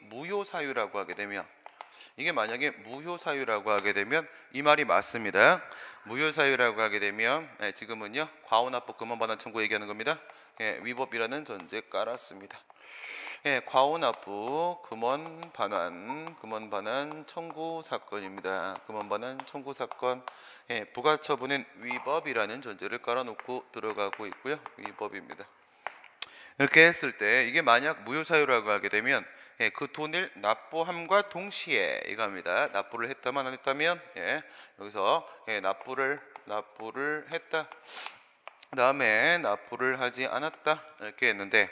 무효사유라고 하게 되면 이게 만약에 무효사유라고 하게 되면 이 말이 맞습니다. 무효사유라고 하게 되면 지금은요 과오납부 금원반환 청구 얘기하는 겁니다. 위법이라는 전제 깔았습니다. 과오납부 금원반환 청구 사건입니다. 금원반환 청구 사건 부가처분은 위법이라는 전제를 깔아놓고 들어가고 있고요. 위법입니다. 이렇게 했을 때 이게 만약 무효사유라고 하게 되면 그 돈을 납부함과 동시에 이겁니다. 납부를 했다만 안 했다면 여기서 납부를 했다. 그 다음에 납부를 하지 않았다. 이렇게 했는데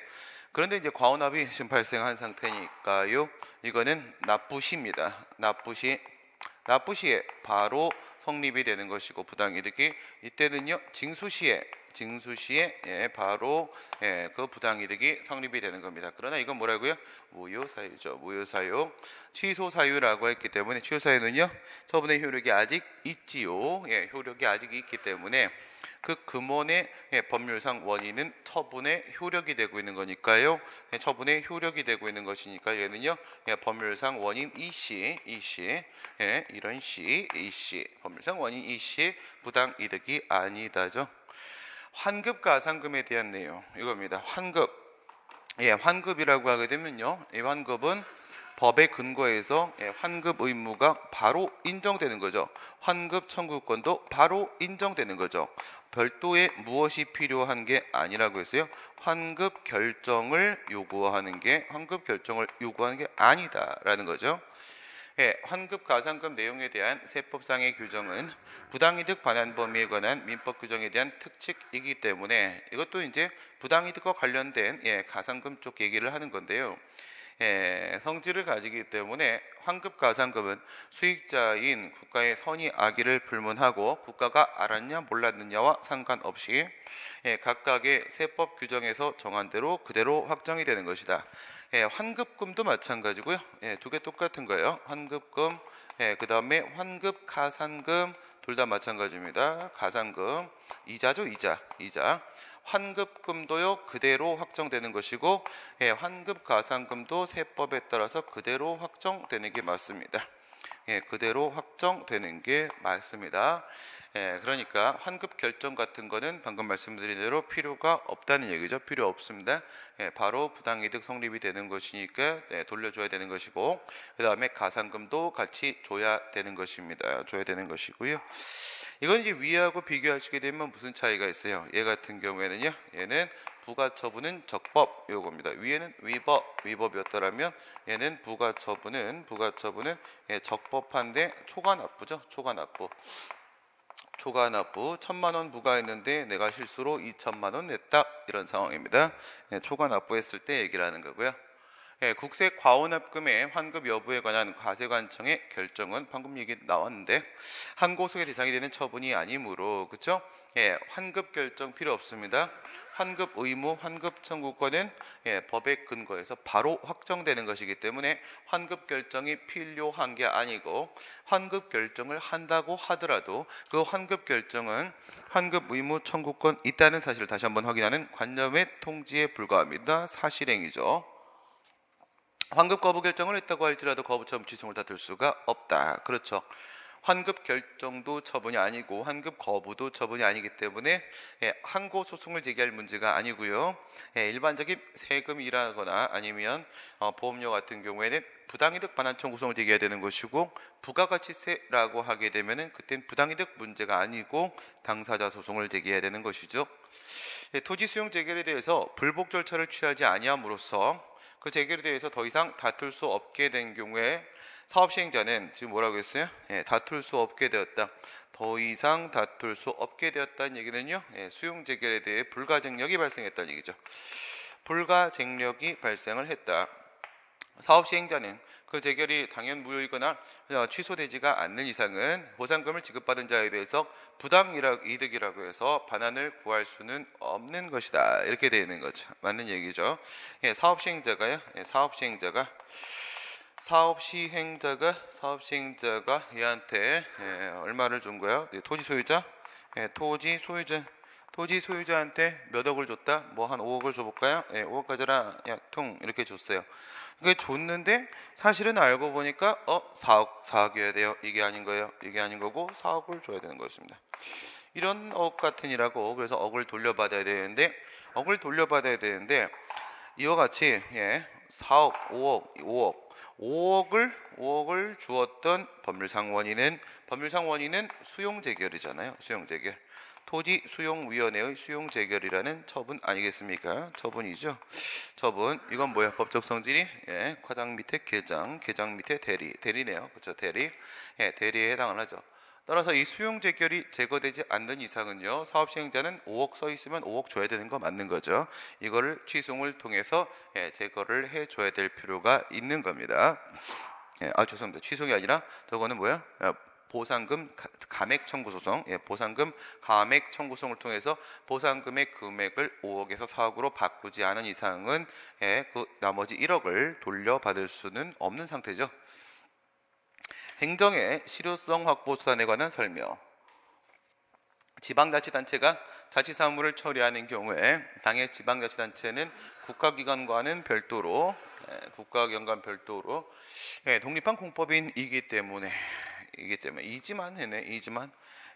그런데 이제 과오납이 지금 발생한 상태니까요. 이거는 납부시입니다. 납부시에 바로 성립이 되는 것이고 부당이득이 이때는요 징수시에 징수 시에 바로 그 부당이득이 성립이 되는 겁니다. 그러나 이건 뭐라고요? 무효사유죠. 무효사유. 취소사유라고 했기 때문에 취소사유는요 처분의 효력이 아직 있지요. 효력이 아직 있기 때문에 그 금원의 법률상 원인은 처분의 효력이 되고 있는 거니까요. 처분의 효력이 되고 있는 것이니까 얘는요 법률상 원인 이시 이런 이시 법률상 원인 이시 부당 이득이 아니다죠. 환급 가산금에 대한 내용 이겁니다. 환급 환급이라고 하게 되면요 이 환급은 법의 근거에서 환급 의무가 바로 인정되는 거죠. 환급 청구권도 바로 인정되는 거죠. 별도의 무엇이 필요한 게 아니라고 했어요. 환급 결정을 요구하는 게 아니다라는 거죠. 환급 가산금 내용에 대한 세법상의 규정은 부당이득 반환 범위에 관한 민법 규정에 대한 특칙이기 때문에 이것도 이제 부당이득과 관련된 가산금 쪽 얘기를 하는 건데요. 성질을 가지기 때문에 환급 가산금은 수익자인 국가의 선의 악의를 불문하고 국가가 알았냐 몰랐느냐와 상관없이 각각의 세법 규정에서 정한 대로 그대로 확정이 되는 것이다. 환급금도 마찬가지고요. 두 개 똑같은 거예요. 환급금, 그 다음에 환급 가산금 둘 다 마찬가지입니다. 가산금, 이자죠, 이자. 환급금도요 그대로 확정되는 것이고 환급 가산금도 세법에 따라서 그대로 확정되는 게 맞습니다. 그대로 확정되는 게 맞습니다. 그러니까 환급 결정 같은 거는 방금 말씀드린 대로 필요가 없다는 얘기죠. 필요 없습니다. 바로 부당이득 성립이 되는 것이니까 돌려줘야 되는 것이고 그 다음에 가산금도 같이 줘야 되는 것입니다. 줘야 되는 것이고요. 이건 이제 위하고 비교하시게 되면 무슨 차이가 있어요? 얘 같은 경우에는요. 얘는 부가처분은 적법 요겁니다. 위에는 위법이었더라면 얘는 부가처분은 적법한데 초과납부죠. 초과납부 1,000만 원 부과했는데 내가 실수로 2,000만 원 냈다 이런 상황입니다. 초과납부했을 때 얘기를 하는 거고요. 국세 과원납금의 환급 여부에 관한 과세관청의 결정은 방금 얘기 나왔는데 항고소의 대상이 되는 처분이 아니므로 그렇죠? 환급 결정 필요 없습니다. 환급 의무, 환급 청구권은 법의 근거에서 바로 확정되는 것이기 때문에 환급 결정이 필요한 게 아니고 환급 결정을 한다고 하더라도 그 환급 결정은 환급 의무 청구권 있다는 사실을 다시 한번 확인하는 관념의 통지에 불과합니다. 사실행위죠. 환급 거부 결정을 했다고 할지라도 거부 처분 취소를 다툴 수가 없다. 그렇죠. 환급 결정도 처분이 아니고 환급 거부도 처분이 아니기 때문에 항고 소송을 제기할 문제가 아니고요. 일반적인 세금이라거나 아니면 보험료 같은 경우에는 부당이득 반환 청구소송을 제기해야 되는 것이고 부가가치세라고 하게 되면은 그땐 부당이득 문제가 아니고 당사자 소송을 제기해야 되는 것이죠. 토지 수용 재결에 대해서 불복 절차를 취하지 아니함으로써 그 재결에 대해서 더 이상 다툴 수 없게 된 경우에 사업시행자는 지금 뭐라고 했어요? 다툴 수 없게 되었다. 더 이상 다툴 수 없게 되었다는 얘기는요. 수용 재결에 대해 불가쟁력이 발생했다는 얘기죠. 불가쟁력이 발생을 했다. 사업시행자는 그 재결이 당연 무효이거나 취소되지가 않는 이상은 보상금을 지급받은 자에 대해서 부당이득이라고 해서 반환을 구할 수는 없는 것이다. 이렇게 되어 있는 거죠. 맞는 얘기죠. 사업시행자가 얘한테 얼마를 준 거야? 토지 소유자한테 몇 억을 줬다? 뭐 한 5억을 줘볼까요? 5억 가져라. 야, 퉁 이렇게 줬어요. 그게 줬는데 사실은 알고 보니까 4억이어야 돼요. 이게 아닌 거예요. 이게 아닌 거고 4억을 줘야 되는 거였습니다. 이런 억 같은 이라고 그래서 억을 돌려받아야 되는데 이와 같이 4억, 5억을 주었던 법률상 원인은 수용재결이잖아요. 수용재결. 토지수용위원회의 수용재결이라는 처분 아니겠습니까? 처분이죠. 처분. 이건 뭐야? 법적 성질이 과장 밑에 계장 밑에 대리네요. 그렇죠? 대리에 해당을 하죠. 따라서 이 수용재결이 제거되지 않는 이상은요, 사업시행자는 5억 써 있으면 5억 줘야 되는 거 맞는 거죠. 이거를 취송을 통해서 제거를 해줘야 될 필요가 있는 겁니다. 죄송합니다. 취송이 아니라 저거는 뭐야? 보상금 감액 청구 소송, 보상금 감액 청구송을 통해서 보상금의 금액을 5억에서 4억으로 바꾸지 않은 이상은 그 나머지 1억을 돌려받을 수는 없는 상태죠. 행정의 실효성 확보 수단에 관한 설명. 지방자치단체가 자치사무를 처리하는 경우에 당해 지방자치단체는 국가기관과는 별도로 국가기관과는 별도로 독립한 공법인이기 때문에 이지만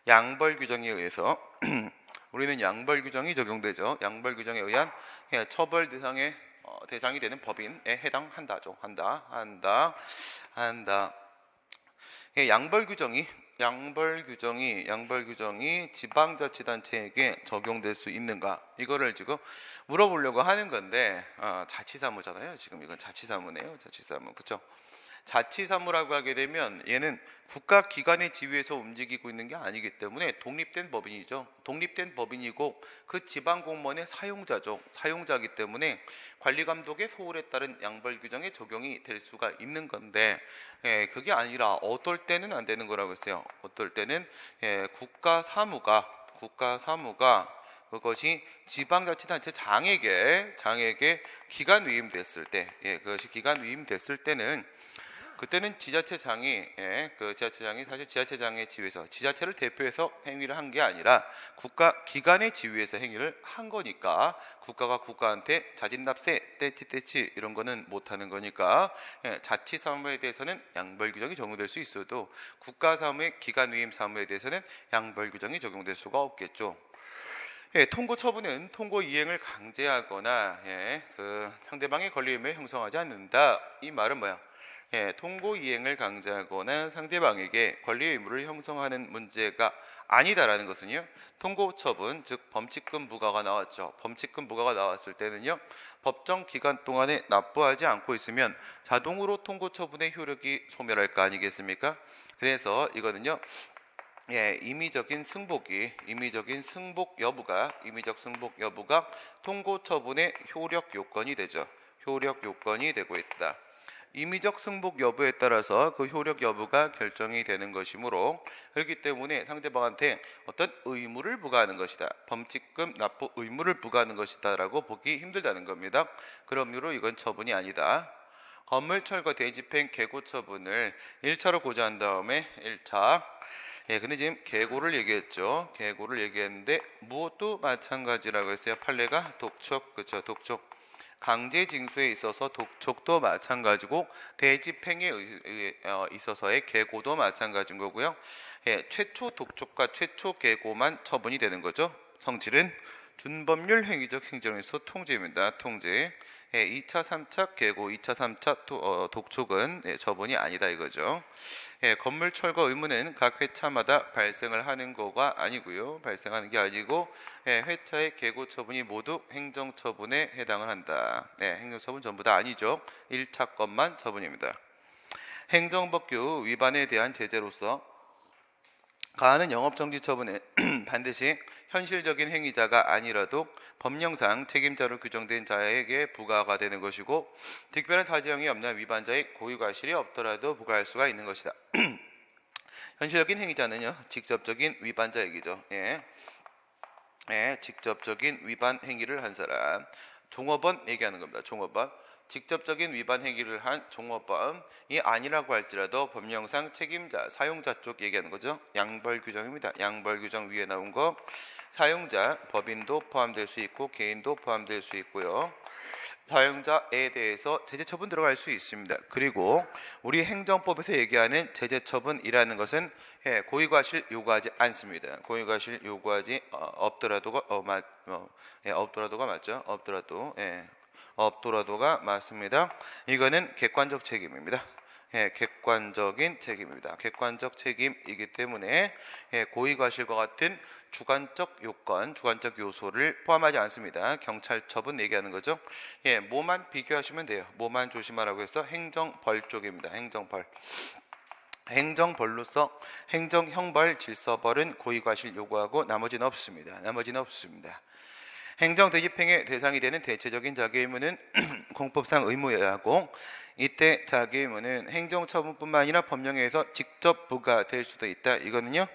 양벌 규정에 의해서 우리는 양벌 규정이 적용되죠. 양벌 규정에 의한 처벌 대상의 대상이 되는 법인에 해당한다죠. 한다. 양벌 규정이 지방자치단체에게 적용될 수 있는가? 이거를 지금 물어보려고 하는 건데, 자치사무잖아요. 지금 이건 자치사무네요. 자치사무. 그쵸? 자치사무라고 하게 되면 얘는 국가기관의 지위에서 움직이고 있는 게 아니기 때문에 독립된 법인이죠. 독립된 법인이고 그 지방공무원의 사용자죠. 사용자이기 때문에 관리감독의 소홀에 따른 양벌 규정에 적용이 될 수가 있는 건데 그게 아니라 어떨 때는 안 되는 거라고 했어요. 어떨 때는 국가사무가 그것이 지방자치단체 장에게 기간 위임됐을 때, 그것이 기간 위임됐을 때는 그때는 지자체장이 사실 지자체장의 지위에서 지자체를 대표해서 행위를 한 게 아니라 국가기관의 지위에서 행위를 한 거니까 국가가 국가한테 자진납세, 떼치 이런 거는 못하는 거니까 자치사무에 대해서는 양벌 규정이 적용될 수 있어도 국가사무의 기간 위임 사무에 대해서는 양벌 규정이 적용될 수가 없겠죠. 통고 처분은 통고 이행을 강제하거나 그 상대방의 권리의무에 형성하지 않는다. 이 말은 뭐야? 통고 이행을 강제하거나 상대방에게 권리 의무를 형성하는 문제가 아니다라는 것은요. 통고 처분, 즉 범칙금 부과가 나왔죠. 범칙금 부과가 나왔을 때는요. 법정 기간 동안에 납부하지 않고 있으면 자동으로 통고 처분의 효력이 소멸할 거 아니겠습니까? 그래서 이거는요. 임의적 승복 여부가 통고 처분의 효력 요건이 되죠. 효력 요건이 되고 있다. 임의적 승복 여부에 따라서 그 효력 여부가 결정이 되는 것이므로 그렇기 때문에 상대방한테 어떤 의무를 부과하는 것이다. 범칙금 납부 의무를 부과하는 것이다 라고 보기 힘들다는 겁니다. 그러므로 이건 처분이 아니다. 건물 철거 대집행 개고 처분을 1차로 고지한 다음에 1차 근데 지금 개고를 얘기했죠. 개고를 얘기했는데 무엇도 마찬가지라고 했어요. 판례가 독촉, 그렇죠? 독촉. 강제 징수에 있어서 독촉도 마찬가지고 대집행에 있어서의 개고도 마찬가지인 거고요. 최초 독촉과 최초 개고만 처분이 되는 거죠. 성질은 준법률 행위적 행정에서 통제입니다. 통제. 2차, 3차 개고, 2차, 3차 독촉은 처분이 아니다 이거죠. 건물 철거 의무는 각 회차마다 발생을 하는 거가 아니고요. 발생하는 게 아니고 회차의 개고 처분이 모두 행정처분에 해당을 한다. 행정처분 전부 다 아니죠. 1차 것만 처분입니다. 행정법규 위반에 대한 제재로서 가하는 영업정지 처분은 반드시 현실적인 행위자가 아니라도 법령상 책임자로 규정된 자에게 부과가 되는 것이고 특별한 사정이 없는 위반자의 고의과실이 없더라도 부과할 수가 있는 것이다. 현실적인 행위자는요. 직접적인 위반자 얘기죠. 직접적인 위반 행위를 한 사람. 종업원 얘기하는 겁니다. 종업원. 직접적인 위반 행위를 한 종업원이 아니라고 할지라도 법령상 책임자, 사용자 쪽 얘기하는 거죠. 양벌 규정입니다. 양벌 규정 위에 나온 거 사용자, 법인도 포함될 수 있고 개인도 포함될 수 있고요. 사용자에 대해서 제재처분 들어갈 수 있습니다. 그리고 우리 행정법에서 얘기하는 제재처분이라는 것은 고의과실 요구하지 않습니다. 고의과실 요구하지 없더라도가 맞죠. 없더라도가 맞습니다. 이거는 객관적 책임입니다. 객관적인 책임입니다. 객관적 책임이기 때문에 고의과실과 같은 주관적 요건, 주관적 요소를 포함하지 않습니다. 경찰처분 얘기하는 거죠. 뭐만 비교하시면 돼요. 뭐만 조심하라고 해서 행정벌 쪽입니다. 행정벌. 행정벌로서 행정형벌, 질서벌은 고의과실 요구하고 나머지는 없습니다. 행정대집행의 대상이 되는 대체적인 자기 의무는 공법상 의무하고 이때 자기 의무는 행정처분뿐만 아니라 법령에 의해서 직접 부과될 수도 있다. 이거는요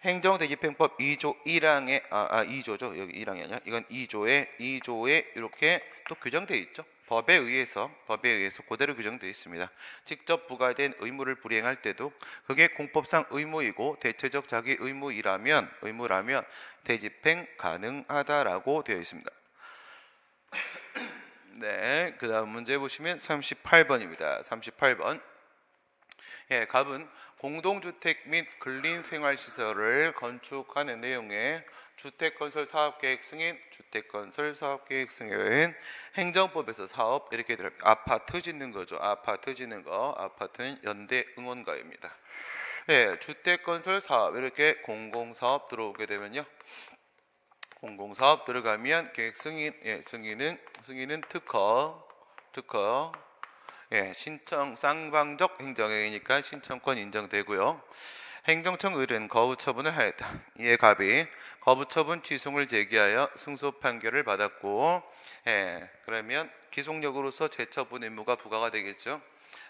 행정대집행법 2조 1항에 2조죠. 여기 1항이 아니라 이건 2조에 이렇게 또 규정되어 있죠. 법에 의해서 그대로 규정되어 있습니다. 직접 부과된 의무를 불이행할 때도 그게 공법상 의무이고 대체적 자기 의무라면 대집행 가능하다라고 되어 있습니다. 네, 그 다음 문제 보시면 38번입니다. 38번. 예, 갑은 공동주택 및 근린생활시설을 건축하는 내용의 주택건설 사업계획 승인, 주택건설 사업계획 승인, 행정법에서 사업 이렇게 들어갑니다. 아파트 짓는 거죠. 아파트 짓는 거, 아파트는 연대 응원가입니다. 예, 주택건설 사업 이렇게 공공사업 들어오게 되면요. 공공사업 들어가면 계획 승인, 예, 승인은 특허, 예, 신청 쌍방적 행정행위니까 신청권 인정되고요. 행정청 을은 거부 처분을 하였다. 이에 갑이 거부 처분 취소를 제기하여 승소 판결을 받았고, 예, 그러면 기속력으로서 재처분 의무가 부과가 되겠죠.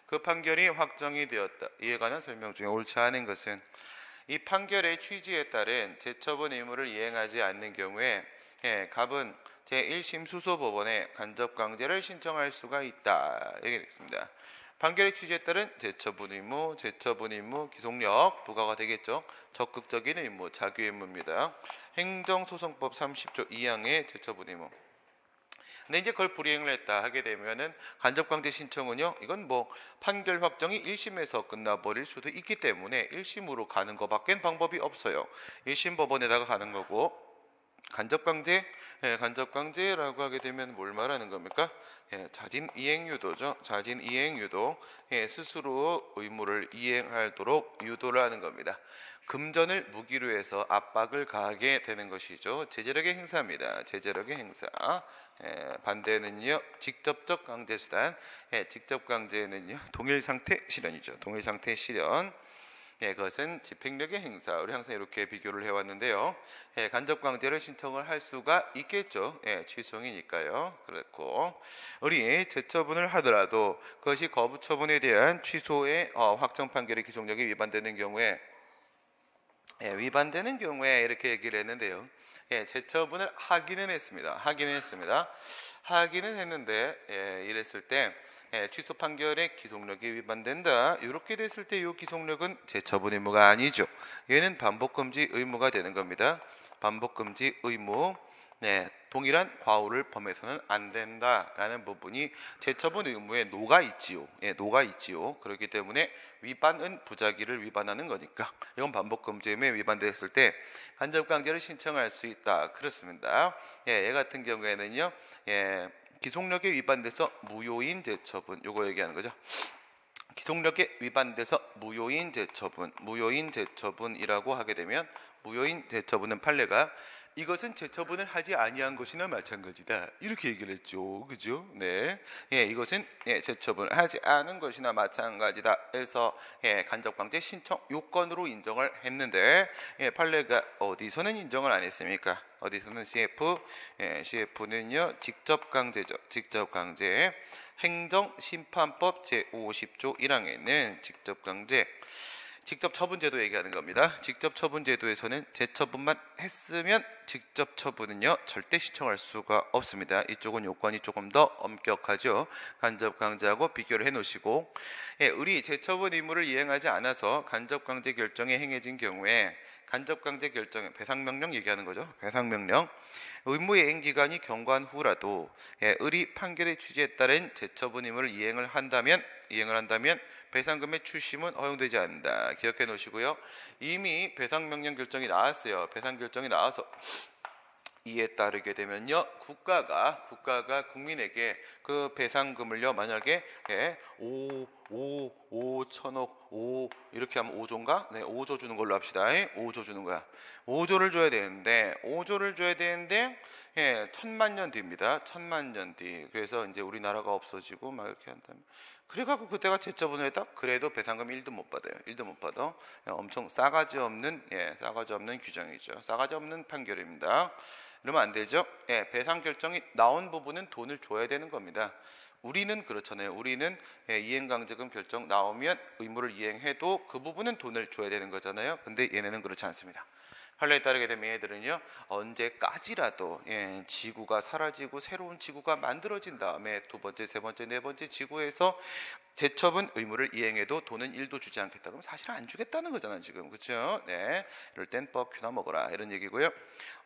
그 판결이 확정이 되었다. 이에 관한 설명 중에 옳지 않은 것은 이 판결의 취지에 따른 재처분 의무를 이행하지 않는 경우에 갑은 제1심 수소법원에 간접강제를 신청할 수가 있다. 이렇게 되겠습니다. 판결의 취지에 따른 재처분 의무, 기속력 부과가 되겠죠. 적극적인 의무, 자기 의무입니다. 행정소송법 30조 2항의 재처분 의무. 근데 이제 그걸 불이행을 했다 하게 되면은 간접강제 신청은요, 이건 뭐 판결 확정이 1심에서 끝나버릴 수도 있기 때문에 1심으로 가는 것밖엔 방법이 없어요. 1심 법원에다가 가는 거고, 간접강제, 간접강제라고 하게 되면 뭘 말하는 겁니까? 자진이행유도죠. 자진이행유도, 스스로 의무를 이행하도록 유도를 하는 겁니다. 금전을 무기로 해서 압박을 가하게 되는 것이죠. 제재력의 행사입니다. 제재력의 행사. 반대는요, 직접적 강제수단. 직접 강제는요, 동일상태 실현이죠. 동일상태 실현. 그것은 집행력의 행사. 우리 항상 이렇게 비교를 해왔는데요. 간접강제를 신청을 할 수가 있겠죠. 취소이니까요. 그렇고 우리 재처분을 하더라도 그것이 거부처분에 대한 취소의 확정 판결의 기속력이 위반되는 경우에 이렇게 얘기를 했는데요. 재처분을 하기는 했습니다. 하기는 했는데 이랬을 때 취소 판결의 기속력이 위반된다. 이렇게 됐을 때 이 기속력은 재처분 의무가 아니죠. 얘는 반복금지 의무가 되는 겁니다. 반복금지 의무. 동일한 과오를 범해서는 안 된다라는 부분이 재처분 의무에 녹아 있지요. 녹아 있지요. 그렇기 때문에 위반은 부작위를 위반하는 거니까 이건 반복금지 의무에 위반됐을 때 간접강제를 신청할 수 있다. 그렇습니다. 얘 같은 경우에는요. 기속력에 위반돼서 무효인 재처분, 요거 얘기하는 거죠. 기속력에 위반돼서 무효인 재처분이라고 하게 되면 무효인 재처분은 판례가 이것은 재처분을 하지 아니한 것이나 마찬가지다. 이렇게 얘기를 했죠. 그죠? 네. 이것은 재처분을 하지 않은 것이나 마찬가지다. 해서 간접강제 신청 요건으로 인정을 했는데 판례가 어디서는 인정을 안 했습니까? 어디서는 CF는요. 직접강제죠. 직접강제. 행정심판법 제50조 1항에는 직접강제 직접처분제도 얘기하는 겁니다. 직접처분제도에서는 재처분만 했으면 직접처분은요 절대 신청할 수가 없습니다. 이쪽은 요건이 조금 더 엄격하죠. 간접강제하고 비교를 해놓으시고 우리 재처분 의무를 이행하지 않아서 간접강제 결정이 행해진 경우에 간접강제 결정, 배상명령 얘기하는 거죠. 배상명령. 의무이행 기간이 경과한 후라도 의리 판결의 취지에 따른 재처분 의무를 이행을 한다면 배상금의 출심은 허용되지 않는다. 기억해 놓으시고요. 이미 배상명령 결정이 나왔어요. 배상 결정이 나와서 이에 따르게 되면요, 국가가 국민에게 그 배상금을요, 만약에 5천억, 이렇게 하면 5조인가? 네, 5조 주는 걸로 합시다. 5조 주는 거야. 5조를 줘야 되는데, 1000만 년 뒤입니다. 1000만 년 뒤. 그래서 이제 우리나라가 없어지고 막 이렇게 한다면, 그래갖고 그때가 제처분을 했다? 그래도 배상금 1도 못 받아요. 1도 못 받아. 엄청 싸가지 없는, 싸가지 없는 규정이죠. 싸가지 없는 판결입니다. 이러면 안 되죠. 배상 결정이 나온 부분은 돈을 줘야 되는 겁니다. 우리는 그렇잖아요. 우리는 이행강제금 결정 나오면 의무를 이행해도 그 부분은 돈을 줘야 되는 거잖아요. 근데 얘네는 그렇지 않습니다. 판례에 따르게 되면 얘들은요, 언제까지라도 지구가 사라지고 새로운 지구가 만들어진 다음에 두 번째, 세 번째, 네 번째 지구에서 제처분 의무를 이행해도 돈은 1도 주지 않겠다. 그럼 사실 안 주겠다는 거잖아요, 지금. 그렇죠? 네. 이럴 땐 법 큐나 먹어라. 이런 얘기고요.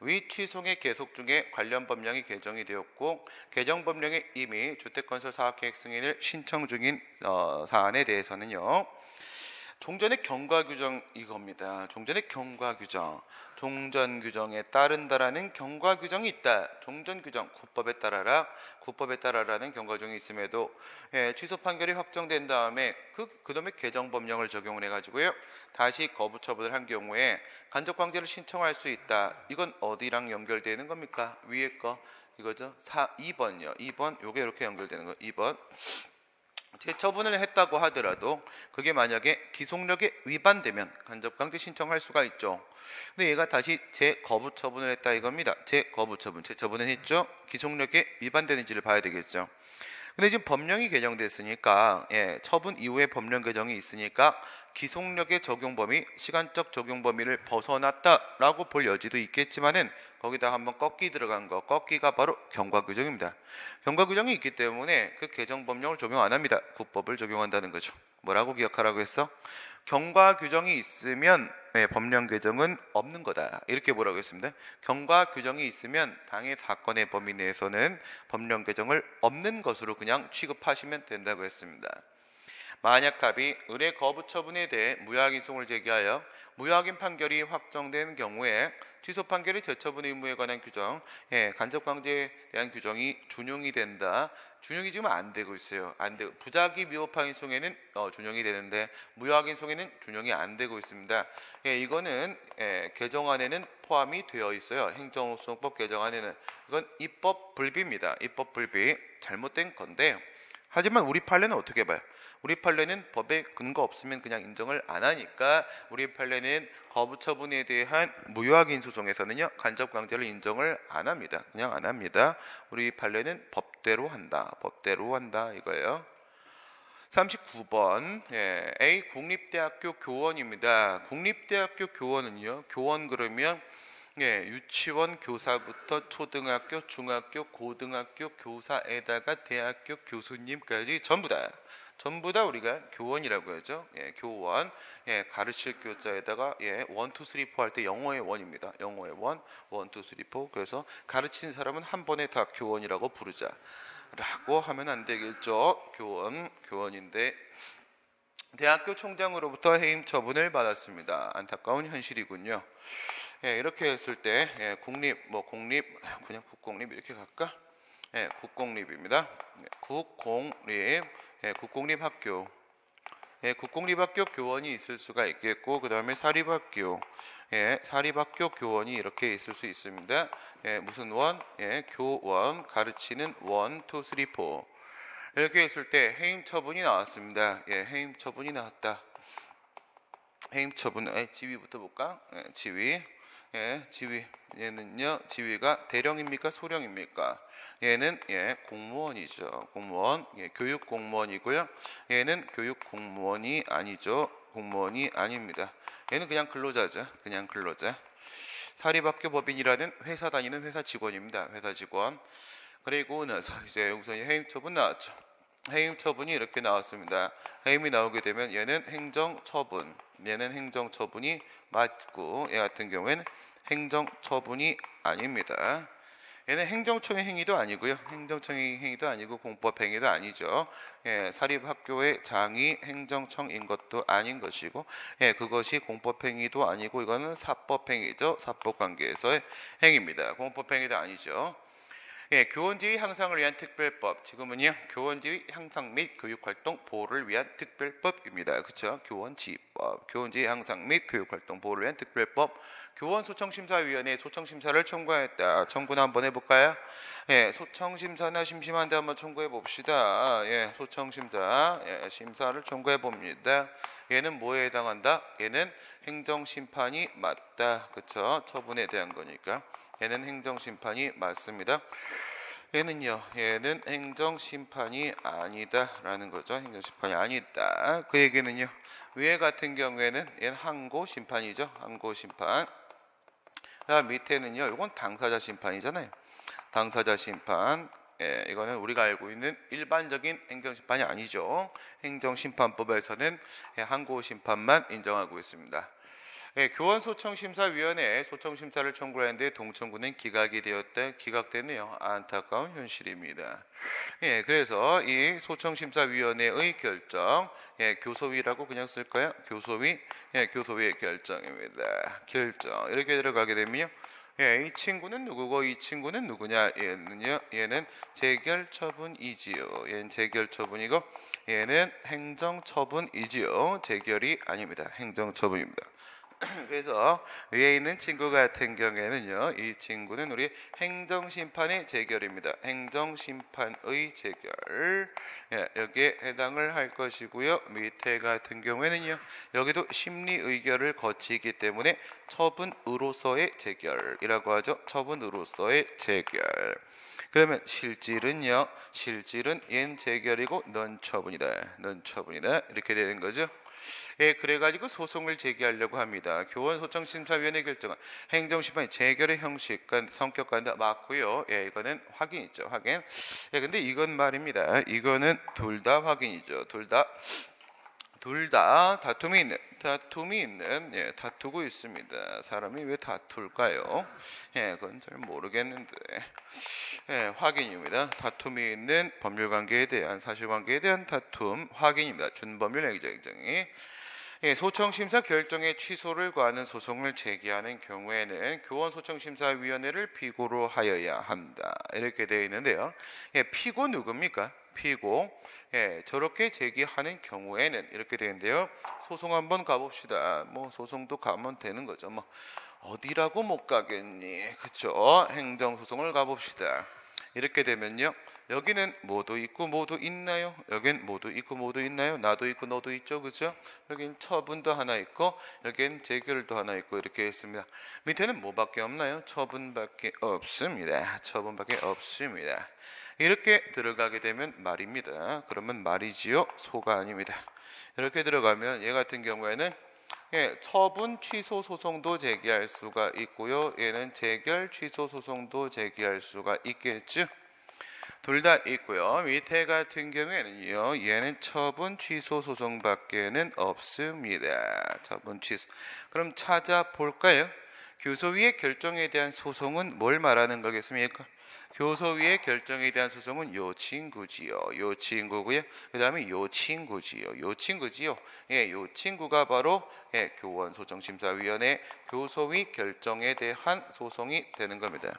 위 취소의 계속 중에 관련 법령이 개정이 되었고 개정 법령이 이미 주택건설 사업계획 승인을 신청 중인 사안에 대해서는요. 종전의 경과 규정 이겁니다. 종전의 경과 규정. 종전 규정에 따른다라는 경과 규정이 있다. 종전 규정 구법에 따라라. 구법에 따라라는 경과 규정이 있음에도 취소 판결이 확정된 다음에 그다음에 개정 법령을 적용을 해가지고요. 다시 거부 처분을 한 경우에 간접 강제를 신청할 수 있다. 이건 어디랑 연결되는 겁니까? 위에 거 이거죠. 2번이요. 2번 요게 이렇게 연결되는 거. 2번. 재처분을 했다고 하더라도 그게 만약에 기속력에 위반되면 간접강제 신청할 수가 있죠. 근데 얘가 다시 재거부 처분을 했다 이겁니다. 재거부 처분, 재처분을 했죠. 기속력에 위반되는지를 봐야 되겠죠. 근데 지금 법령이 개정됐으니까 처분 이후에 법령 개정이 있으니까 기속력의 적용 범위, 시간적 적용 범위를 벗어났다라고 볼 여지도 있겠지만은 거기다 한번 꺾기 들어간 거, 꺾기가 바로 경과 규정입니다. 경과 규정이 있기 때문에 그 개정 법령을 적용 안 합니다. 국법을 적용한다는 거죠. 뭐라고 기억하라고 했어? 경과 규정이 있으면 법령 개정은 없는 거다. 이렇게 뭐라고 했습니다. 경과 규정이 있으면 당해 사건의 범위 내에서는 법령 개정을 없는 것으로 그냥 취급하시면 된다고 했습니다. 만약 갑이 의뢰 거부 처분에 대해 무효확인송을 제기하여 무효확인 판결이 확정된 경우에 취소 판결의 재처분 의무에 관한 규정, 간접강제에 대한 규정이 준용이 된다. 준용이 지금 안 되고 있어요. 안 되고 부작위 미흡확인송에는 준용이 되는데 무효확인송에는 준용이 안 되고 있습니다. 이거는 개정안에는 포함이 되어 있어요. 행정소송법 개정안에는 이건 입법 불비입니다. 입법 불비 잘못된 건데 하지만 우리 판례는 어떻게 봐요? 우리 판례는 법에 근거 없으면 그냥 인정을 안 하니까 우리 판례는 거부 처분에 대한 무효확인 소송에서는요 간접 강제를 인정을 안 합니다. 그냥 안 합니다. 우리 판례는 법대로 한다. 법대로 한다 이거예요. 39번 A 국립대학교 교원입니다. 국립대학교 교원은요. 교원 그러면 유치원 교사부터 초등학교, 중학교, 고등학교 교사에다가 대학교 교수님까지 전부 다 우리가 교원이라고 하죠. 교원. 가르칠 교자에다가 1, 2, 3, 4 할 때 영어의 원입니다. 영어의 원, 1, 2, 3, 4. 그래서 가르치는 사람은 한 번에 다 교원이라고 부르자. 라고 하면 안 되겠죠. 교원인데 대학교 총장으로부터 해임 처분을 받았습니다. 안타까운 현실이군요. 이렇게 했을 때 국립, 그냥 국공립 이렇게 갈까? 국공립입니다. 국공립학교. 국공립학교 교원이 있을 수가 있겠고 그 다음에 사립학교. 사립학교 교원이 이렇게 있을 수 있습니다. 무슨 원? 교원, 가르치는 1, 2, 3, 4. 이렇게 했을 때 해임 처분이 나왔습니다. 해임 처분이 나왔다. 해임 처분, 지위부터 볼까? 지위. 지위. 얘는요, 지위가 대령입니까? 소령입니까? 얘는 공무원이죠. 공무원. 교육 공무원이고요. 얘는 교육 공무원이 아니죠. 공무원이 아닙니다. 얘는 그냥 근로자죠. 그냥 근로자. 사립학교 법인이라는 회사 다니는 회사 직원입니다. 회사 직원. 그리고 나서 이제 여기서 해임 처분 나왔죠. 해임 처분이 이렇게 나왔습니다. 해임이 나오게 되면 얘는 행정처분. 얘는 행정처분이 맞고 얘 같은 경우에는 행정처분이 아닙니다. 얘는 행정청의 행위도 아니고요. 행정청의 행위도 아니고 공법행위도 아니죠. 사립학교의 장이 행정청인 것도 아닌 것이고 그것이 공법행위도 아니고 이거는 사법행위죠. 사법관계에서의 행위입니다. 공법행위도 아니죠. 교원지의 향상을 위한 특별법. 지금은요, 교원지의 향상 및 교육활동 보호를 위한 특별법입니다. 그렇죠? 교원지법, 교원지의 향상 및 교육활동 보호를 위한 특별법. 교원소청심사위원회에 소청심사를 청구하였다. 청구나 한번 해볼까요? 소청심사나 심심한데 한번 청구해 봅시다. 소청심사, 심사를 청구해 봅니다. 얘는 뭐에 해당한다? 얘는 행정심판이 맞다. 그렇죠? 처분에 대한 거니까. 얘는 행정심판이 맞습니다. 얘는 행정심판이 아니다라는 거죠. 행정심판이 아니다. 그 얘기는요. 위에 같은 경우에는 얘는 항고심판이죠. 항고심판. 밑에는요. 이건 당사자 심판이잖아요. 당사자 심판. 이거는 우리가 알고 있는 일반적인 행정심판이 아니죠. 행정심판법에서는 항고심판만 인정하고 있습니다. 교원소청심사위원회에 소청심사를 청구하는데 동청구는 기각됐네요. 안타까운 현실입니다. 그래서 이 소청심사위원회의 결정, 교소위라고 그냥 쓸까요? 교소위의 결정입니다. 결정 이렇게 들어가게 되면요. 이 친구는 누구고 이 친구는 누구냐? 얘는 재결처분이지요. 얘는 재결처분이고 얘는 행정처분이지요. 재결이 아닙니다. 행정처분입니다. 그래서 위에 있는 친구 같은 경우에는요, 이 친구는 우리 행정심판의 재결입니다. 행정심판의 재결. 여기에 해당을 할 것이고요. 밑에 같은 경우에는요, 여기도 심리의결을 거치기 때문에 처분으로서의 재결이라고 하죠. 처분으로서의 재결. 그러면 실질은요, 실질은 얜 재결이고 넌 처분이다. 넌 처분이다. 이렇게 되는 거죠. 그래가지고 소송을 제기하려고 합니다. 교원소청심사위원회 결정은 행정심판의 재결의 형식과 성격과 맞고요. 이거는 확인이죠. 확인. 근데 이건 말입니다. 이거는 둘 다 확인이죠. 둘 다 다툼이 있는, 다투고 있습니다. 사람이 왜 다툴까요? 그건 잘 모르겠는데. 확인입니다. 다툼이 있는 법률관계에 대한, 사실관계에 대한 다툼, 확인입니다. 준법률 행정이. 소청심사 결정의 취소를 구하는 소송을 제기하는 경우에는 교원소청심사위원회를 피고로 하여야 한다. 이렇게 되어 있는데요. 피고 누굽니까? 피고. 저렇게 제기하는 경우에는 이렇게 되는데요. 소송 한번 가봅시다. 소송도 가면 되는 거죠. 어디라고 못 가겠니? 그쵸? 행정소송을 가봅시다. 이렇게 되면요. 여기는 뭐도 있고 뭐도 있나요? 여긴 뭐도 있고 뭐도 있나요? 나도 있고 너도 있죠. 그죠? 여긴 처분도 하나 있고 여긴 재결도 하나 있고 이렇게 있습니다. 밑에는 뭐밖에 없나요? 처분밖에 없습니다. 처분밖에 없습니다. 이렇게 들어가게 되면 말입니다. 그러면 말이지요. 소가 아닙니다. 이렇게 들어가면 얘 같은 경우에는 처분 취소 소송도 제기할 수가 있고요. 얘는 재결 취소 소송도 제기할 수가 있겠죠. 둘 다 있고요. 밑에 같은 경우에는요. 얘는 처분 취소 소송밖에는 없습니다. 처분 취소. 그럼 찾아볼까요? 교소위의 결정에 대한 소송은 뭘 말하는 거겠습니까? 교소위의 결정에 대한 소송은 요 친구지요. 요 친구고요. 그 다음에 요 친구지요. 요 친구지요. 요 친구가 바로 교원소청심사위원회 교소위 결정에 대한 소송이 되는 겁니다.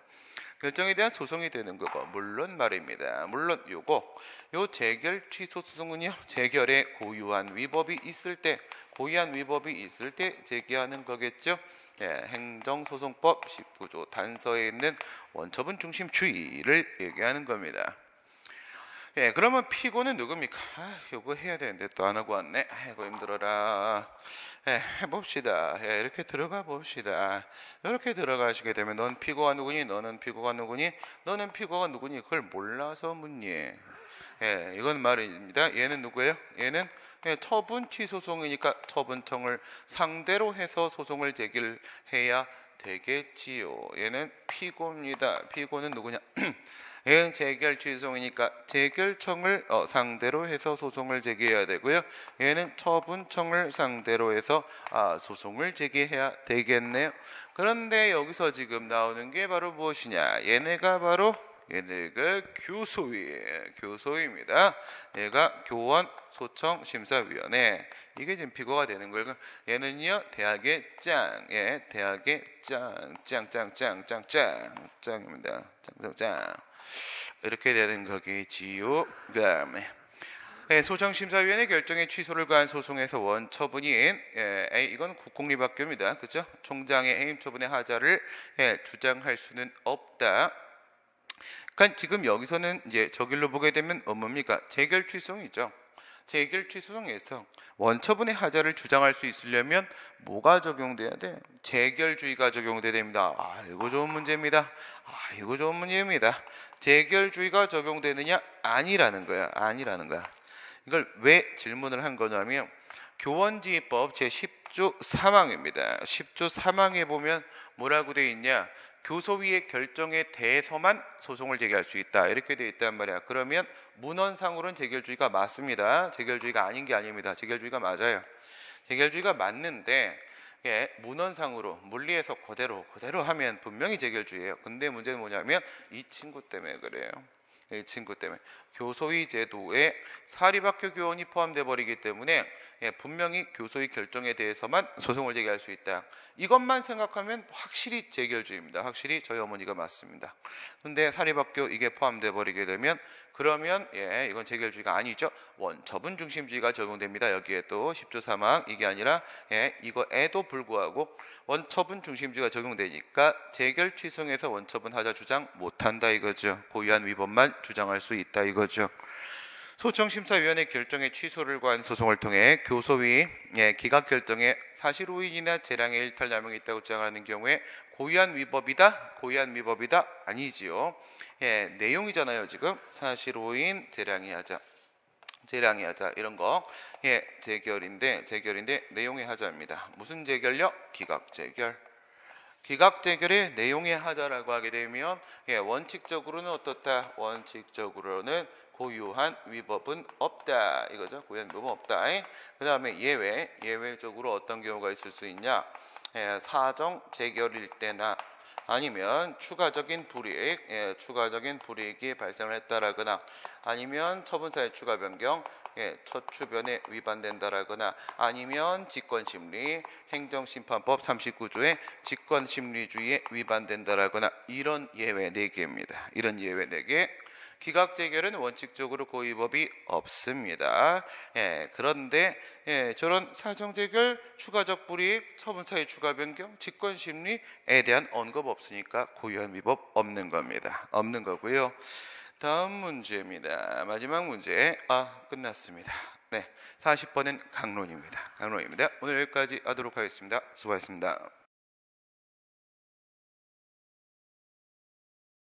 결정에 대한 소송이 되는 거고 물론 말입니다. 물론 요 재결 취소 소송은요. 재결에 고유한 위법이 있을 때 제기하는 거겠죠. 행정소송법 19조 단서에 있는 원처분 중심주의를 얘기하는 겁니다. 그러면 피고는 누굽니까? 요거 해야 되는데 또 안 하고 왔네. 아이고 힘들어라. 해봅시다. 이렇게 들어가 봅시다. 이렇게 들어가시게 되면 넌 피고가 누구니? 너는 피고가 누구니? 너는 피고가 누구니? 그걸 몰라서 묻니? 이건 말입니다. 얘는 누구예요? 얘는 처분 취소송이니까 처분청을 상대로 해서 소송을 제기를 해야 되겠지요. 얘는 피고입니다. 피고는 누구냐? 얘는 재결 취소송이니까 재결청을 상대로 해서 소송을 제기해야 되고요. 얘는 처분청을 상대로 해서 소송을 제기해야 되겠네요. 그런데 여기서 지금 나오는 게 바로 무엇이냐? 얘네가 바로 얘네가 교소위입니다. 얘가 교원 소청 심사위원회. 이게 지금 비거가 되는 거예요. 얘는요 대학의 짱, 대학의 짱입니다. 짱 이렇게 되는 거겠지요. 그다음에 소정심사위원회 결정의 취소를 가한 소송에서 원처분인 이건 국공립학교입니다. 그죠? 총장의 해임 처분의 하자를 주장할 수는 없다. 그러니까 지금 여기서는 이제 저길로 보게 되면 뭡니까? 재결 취소이죠. 재결 취소에서 원처분의 하자를 주장할 수 있으려면 뭐가 적용돼야 돼? 재결주의가 적용돼야 됩니다. 이거 좋은 문제입니다. 이거 좋은 문제입니다. 재결주의가 적용되느냐? 아니라는 거야. 이걸 왜 질문을 한 거냐면 교원지휘법 제10조 3항입니다. 10조 3항에 보면 뭐라고 돼 있냐? 교소위의 결정에 대해서만 소송을 제기할 수 있다. 이렇게 돼 있단 말이야. 그러면 문헌상으로는 재결주의가 맞습니다. 재결주의가 아닌 게 아닙니다. 재결주의가 맞아요. 재결주의가 맞는데 문헌상으로 물리에서 그대로 하면 분명히 재결주의예요. 근데 문제는 뭐냐면 이 친구 때문에 그래요. 이 친구 때문에 교소위 제도에 사립학교 교원이 포함돼 버리기 때문에 분명히 교소위 결정에 대해서만 소송을 제기할 수 있다. 이것만 생각하면 확실히 재결주의입니다. 확실히 저희 어머니가 맞습니다. 근데 사립학교 이게 포함돼 버리게 되면 그러면 이건 재결주의가 아니죠. 원처분 중심주의가 적용됩니다. 여기에 또 10조 3항 이게 아니라 이거에도 불구하고 원처분 중심주의가 적용되니까 재결 취소에서 원처분 하자 주장 못한다 이거죠. 고유한 위법만 주장할 수 있다 이거죠. 소청심사위원회 결정의 취소를 구한 소송을 통해 교소위 기각 결정에 사실오인이나 재량의 일탈남용이 있다고 주장하는 경우에 고유한 위법이다 아니지요. 내용이잖아요. 지금 사실오인 재량의 하자 이런 거 재결인데 내용의 하자입니다. 무슨 재결요? 기각 재결의 내용의 하자라고 하게 되면 원칙적으로는 어떻다? 원칙적으로는 고유한 위법은 없다 이거죠. 고유한 위법은 없다. 그 다음에 예외적으로 어떤 경우가 있을 수 있냐? 사정 재결일 때나 아니면 추가적인 불이익이 발생을 했다라거나 아니면 처분사의 추가 변경, 처추변에 위반된다라거나 아니면 직권심리, 행정심판법 39조의 직권심리주의에 위반된다라거나 이런 예외 4개입니다. 이런 예외 4개. 기각재결은 원칙적으로 고의법이 없습니다. 그런데 저런 사정재결, 추가적 불이익, 처분사의 추가 변경, 직권심리에 대한 언급 없으니까 고유한 위법 없는 겁니다. 없는 거고요. 다음 문제입니다. 마지막 문제. 끝났습니다. 40번은 강론입니다. 오늘 여기까지 하도록 하겠습니다. 수고하셨습니다.